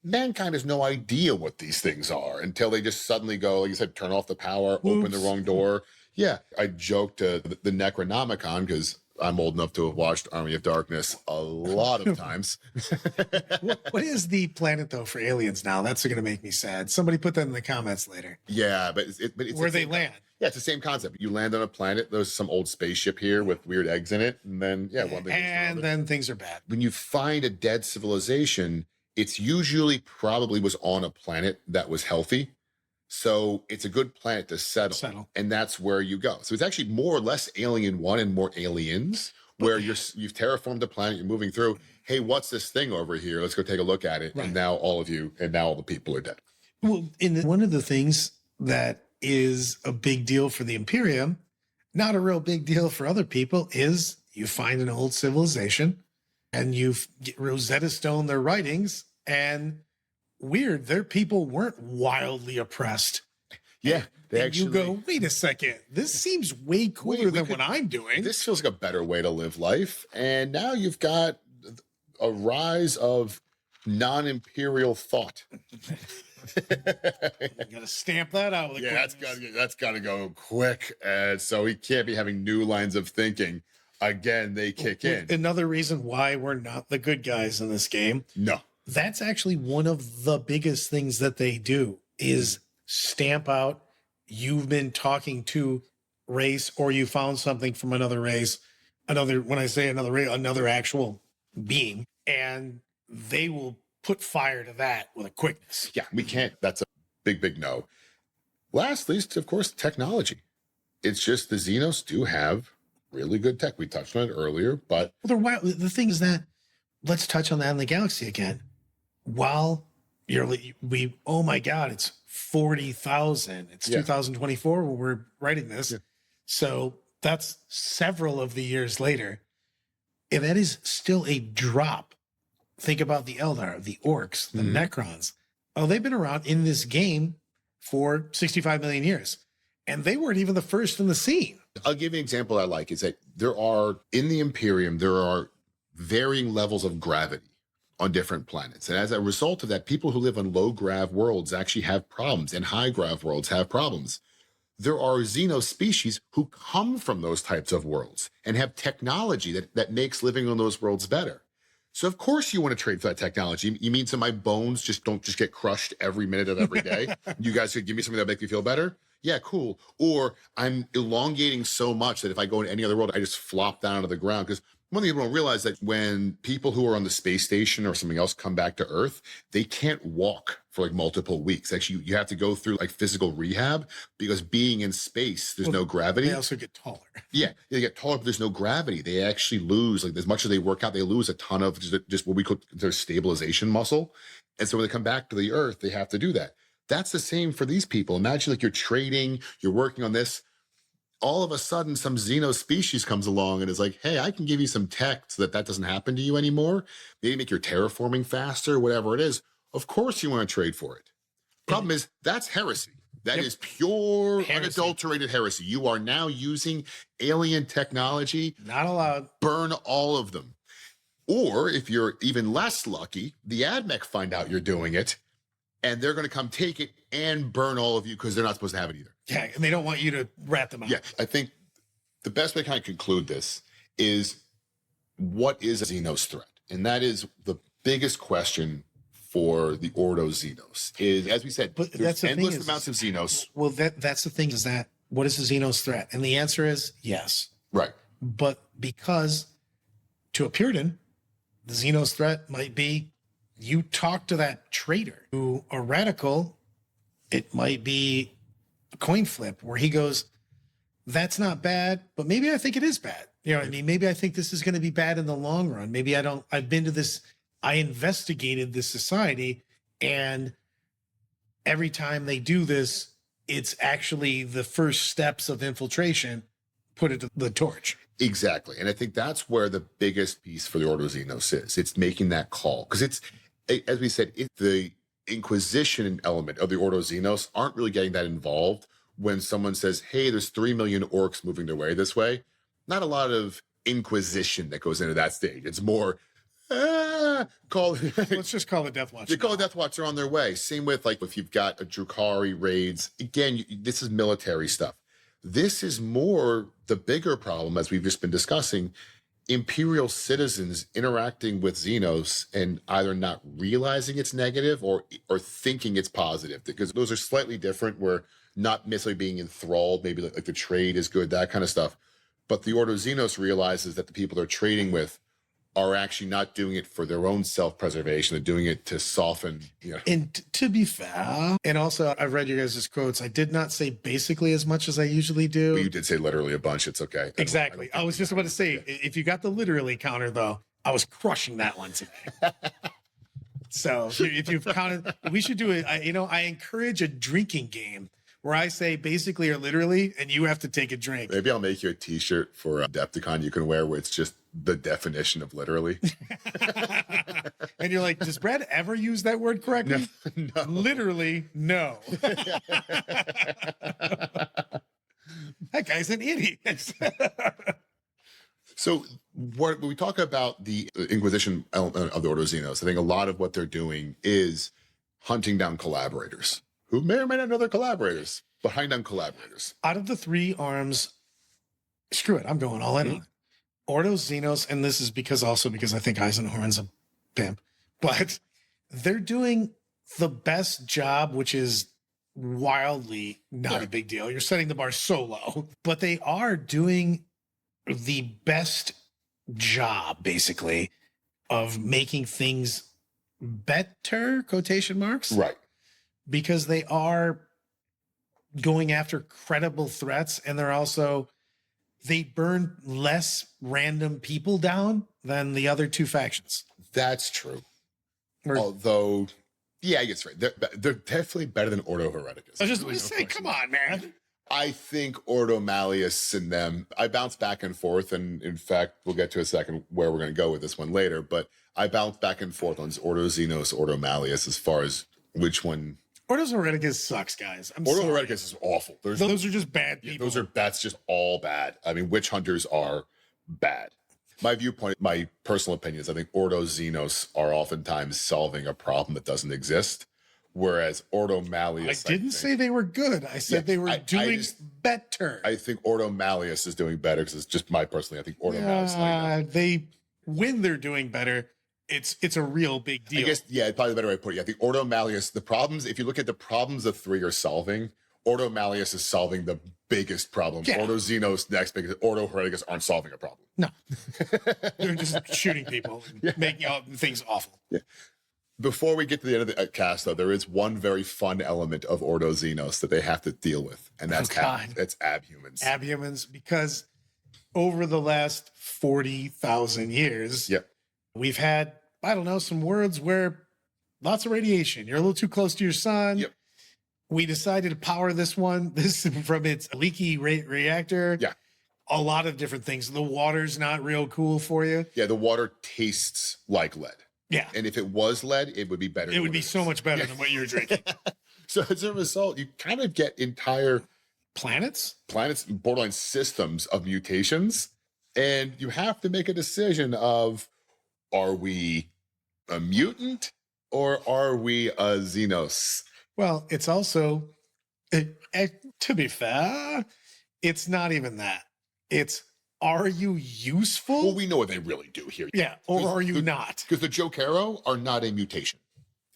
Mankind has no idea what these things are until they just suddenly go, like you said, turn off the power, open the wrong door. Yeah, I joked to the Necronomicon because I'm old enough to have watched Army of Darkness a lot of times. What is the planet, though, for aliens now? That's going to make me sad. Somebody put that in the comments later. Yeah, but it's where they land. Yeah, it's the same concept. You land on a planet, there's some old spaceship here with weird eggs in it, and then, one thing. And then things are bad. When you find a dead civilization, it's usually probably was on a planet that was healthy. So it's a good planet to settle. And that's where you go. So it's actually more or less Alien 1 and more Aliens, where you've terraformed a planet, you're moving through. Hey, what's this thing over here? Let's go take a look at it. Right. And now all the people are dead. Well, one of the things that is a big deal for the Imperium, not a real big deal for other people, is you find an old civilization and you've Rosetta Stone their writings, and weird, their people weren't wildly oppressed. Yeah, you go, wait a second, this seems way cooler than what I'm doing. This feels like a better way to live life. And now you've got a rise of non-imperial thought. You gotta stamp that out. Yeah, that's gotta go quick. And so we can't be having new lines of thinking. Again, they kick in. Another reason why we're not the good guys in this game. No. That's actually one of the biggest things that they do is stamp out you've been talking to race or you found something from another race, when I say another race, another actual being, and they will put fire to that with a quickness. Yeah, we can't. That's a big no. Lastly, of course, technology. It's just the Xenos do have really good tech. We touched on it earlier, but Well, they're wild. The thing is that, let's touch on that in the galaxy again. While oh my God, it's 40,000. It's 2024 when we're writing this. Yeah. So that's several of the years later. If that is still a drop, think about the Eldar, the Orcs, the Necrons. Oh, they've been around in this game for 65 million years. And they weren't even the first in the scene. I'll give you an example I like is that in the Imperium, there are varying levels of gravity on different planets. And as a result of that, people who live on low grav worlds actually have problems, and high grav worlds have problems. There are Xeno species who come from those types of worlds and have technology that makes living on those worlds better. So of course you want to trade for that technology. You mean so my bones don't get crushed every minute of every day? You guys could give me something that make me feel better? Yeah, cool. Or I'm elongating so much that if I go into any other world, I just flop down to the ground. Because one thing people don't realize that when people who are on the space station or something else come back to Earth, they can't walk for like multiple weeks. Actually, you have to go through like physical rehab because being in space, there's no gravity. They also get taller. Yeah, they get taller, but there's no gravity. They actually lose, like as much as they work out, they lose a ton of just what we call their stabilization muscle. And so when they come back to the Earth, they have to do that. That's the same for these people. Imagine like you're trading, you're working on this. All of a sudden, some Xeno species comes along and is like, hey, I can give you some tech so that doesn't happen to you anymore. Maybe make your terraforming faster, whatever it is. Of course you want to trade for it. Problem is, that's heresy. That is pure, unadulterated heresy. You are now using alien technology. Not allowed. Burn all of them. Or if you're even less lucky, the AdMech find out you're doing it, and they're going to come take it and burn all of you because they're not supposed to have it either. Yeah, and they don't want you to rat them out. Yeah, I think the best way to kind of conclude this is what is a Xenos threat? And that is the biggest question for the Ordo Xenos is, as we said, but there's endless amounts of Xenos. Well, that's the thing is that, what is the Xenos threat? And the answer is yes. Right. But because to a Puritan, the Xenos threat might be you talk to that traitor. To a radical, it might be a coin flip where he goes, that's not bad, but maybe I think it is bad. You know what I mean? Maybe I think this is going to be bad in the long run. Maybe I've been to this, I investigated this society, and every time they do this, it's actually the first steps of infiltration, put it to the torch. Exactly. And I think that's where the biggest piece for the Ordo Xenos is. It's making that call. Because it's, as we said, the Inquisition element of the Ordo Xenos aren't really getting that involved when someone says, hey, there's 3 million orcs moving their way this way. Not a lot of Inquisition that goes into that stage. It's more, let's just call it Death Watch. They call it Death Watch. They're on their way. Same with like if you've got a Drukhari raids. Again, this is military stuff. This is more the bigger problem, as we've just been discussing, Imperial citizens interacting with Xenos and either not realizing it's negative or thinking it's positive, because those are slightly different. We're not necessarily being enthralled, maybe like the trade is good, that kind of stuff. But the Ordo Xenos realizes that the people they're trading with are actually not doing it for their own self-preservation. They're doing it to soften, you know. And to be fair, and also I've read you guys' quotes. I did not say basically as much as I usually do. But you did say literally a bunch. It's okay. Exactly. I was just about to say, if you got the literally counter though, I was crushing that one today. So if you've counted, we should do it. I encourage a drinking game where I say basically or literally, and you have to take a drink. Maybe I'll make you a t-shirt for Adepticon you can wear where it's just the definition of literally. And you're like, does Brad ever use that word correctly? No. Literally, no. That guy's an idiot. So when we talk about the Inquisition element of the Ordo Xenos, I think a lot of what they're doing is hunting down collaborators who may or may not know they're collaborators, but hunting down collaborators. Out of the 3 arms, screw it, I'm going all in on it. Ordo Xenos, and this is because I think Eisenhorn's a pimp, but they're doing the best job, which is wildly not a big deal. You're setting the bar so low, but they are doing the best job, basically, of making things better, quotation marks, Right. because they are going after credible threats, and they burn less random people down than the other two factions. That's true. Or- Although, yeah, I guess right. They're definitely better than Ordo Hereticus. I was just going to say, come on, man. I think Ordo Malleus and them, I bounce back and forth. And in fact, we'll get to a second where we're going to go with this one later. But I bounce back and forth on Ordo Xenos, Ordo Malleus, as far as which one. Ordo Hereticus sucks, guys. Ordo Hereticus is awful. Those are just bad people. That's just all bad. I mean, witch hunters are bad. My viewpoint, my personal opinion is I think Ordo Xenos are oftentimes solving a problem that doesn't exist. Whereas Ordo Malleus, I didn't say they were good. I said they were doing better. I think Ordo Malleus is doing better because it's just my personally. I think Ordo Malleus. When they're doing better, it's a real big deal. I guess, yeah, probably the better way to put it. I think Ordo Malleus, the problems, if you look at the problems the three are solving, Ordo Malleus is solving the biggest problem. Yeah. Ordo Xenos next biggest. Ordo Hereticus aren't solving a problem. No. They're just shooting people and making things awful. Yeah. Before we get to the end of the cast, though, there is one very fun element of Ordo Xenos that they have to deal with, and that's abhumans. Abhumans, because over the last 40,000 years, we've had, I don't know, some worlds where lots of radiation. You're a little too close to your sun. Yep. We decided to power this from its leaky reactor. Yeah. A lot of different things. The water's not real cool for you. Yeah, the water tastes like lead. Yeah. And if it was lead, it would be better. It would be so much better than what you're drinking. So as a result, you kind of get entire planets, borderline systems of mutations. And you have to make a decision of, are we a mutant or are we a Xenos? Well, it's also, to be fair, it's not even that. It's, are you useful? Well, we know what they really do here. Yeah, or are you not? Because the Jokero are not a mutation.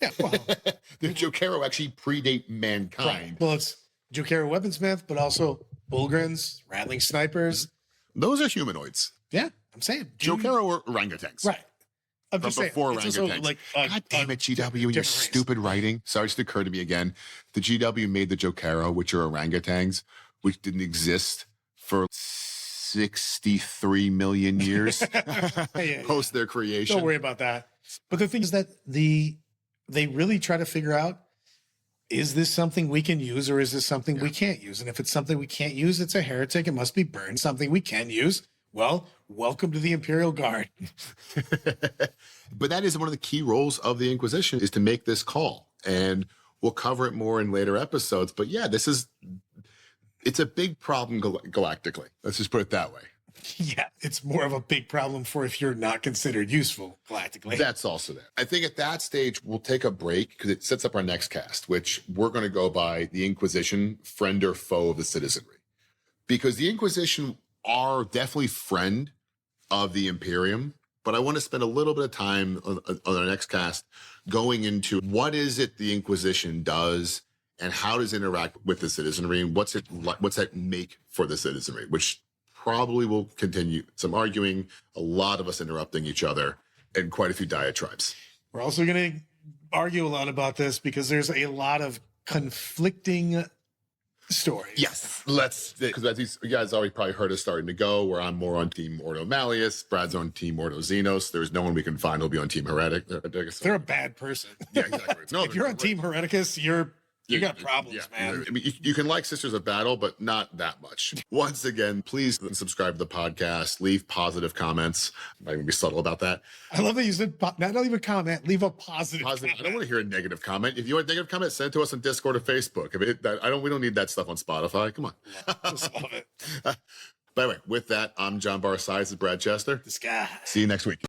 Yeah, well. The Jokero actually predate mankind. Right. Well, it's Jokero weaponsmith, but also Bullgrins, rattling snipers. Those are humanoids. Yeah, I'm saying. Jokero were orangutans. Right. I'm just saying. Before orangutans. Like God damn it, GW, and your stupid writing. Sorry, it just occurred to me again. The GW made the Jokero, which are orangutans, which didn't exist for 63 million years post their creation. Don't worry about that. But the thing is that they really try to figure out, is this something we can use or is this something we can't use? And if it's something we can't use, it's a heretic. It must be burned. Something we can use, well, welcome to the Imperial Guard. But that is one of the key roles of the Inquisition, is to make this call. And we'll cover it more in later episodes. But yeah, it's a big problem galactically. Let's just put it that way. Yeah, it's more of a big problem for if you're not considered useful galactically. That's also there. I think at that stage, we'll take a break because it sets up our next cast, which we're going to go by the Inquisition, friend or foe of the citizenry. Because the Inquisition are definitely friend of the Imperium, but I want to spend a little bit of time on our next cast going into what is it the Inquisition does and how does it interact with the citizenry, and what's that make for the citizenry, which probably will continue some arguing, a lot of us interrupting each other, and quite a few diatribes. We're also going to argue a lot about this because there's a lot of conflicting stories. Yes, because as you guys already probably heard us starting to go, where I'm more on Team Ordo Malleus, Brad's on Team Ordo Xenos. There's no one we can find who'll be on Team Heretic. They're a bad person. Yeah, exactly. No, if you're on Team Hereticus, you got problems, man. I mean, you can like Sisters of Battle, but not that much. Once again, please subscribe to the podcast. Leave positive comments. I'm not going to be subtle about that. I love that you said not leave a comment, leave a positive comment. I don't want to hear a negative comment. If you want a negative comment, send it to us on Discord or Facebook. We don't need that stuff on Spotify. Come on. Just love it. By the way, with that, I'm John Barsai. This is Brad Chester. This guy. See you next week.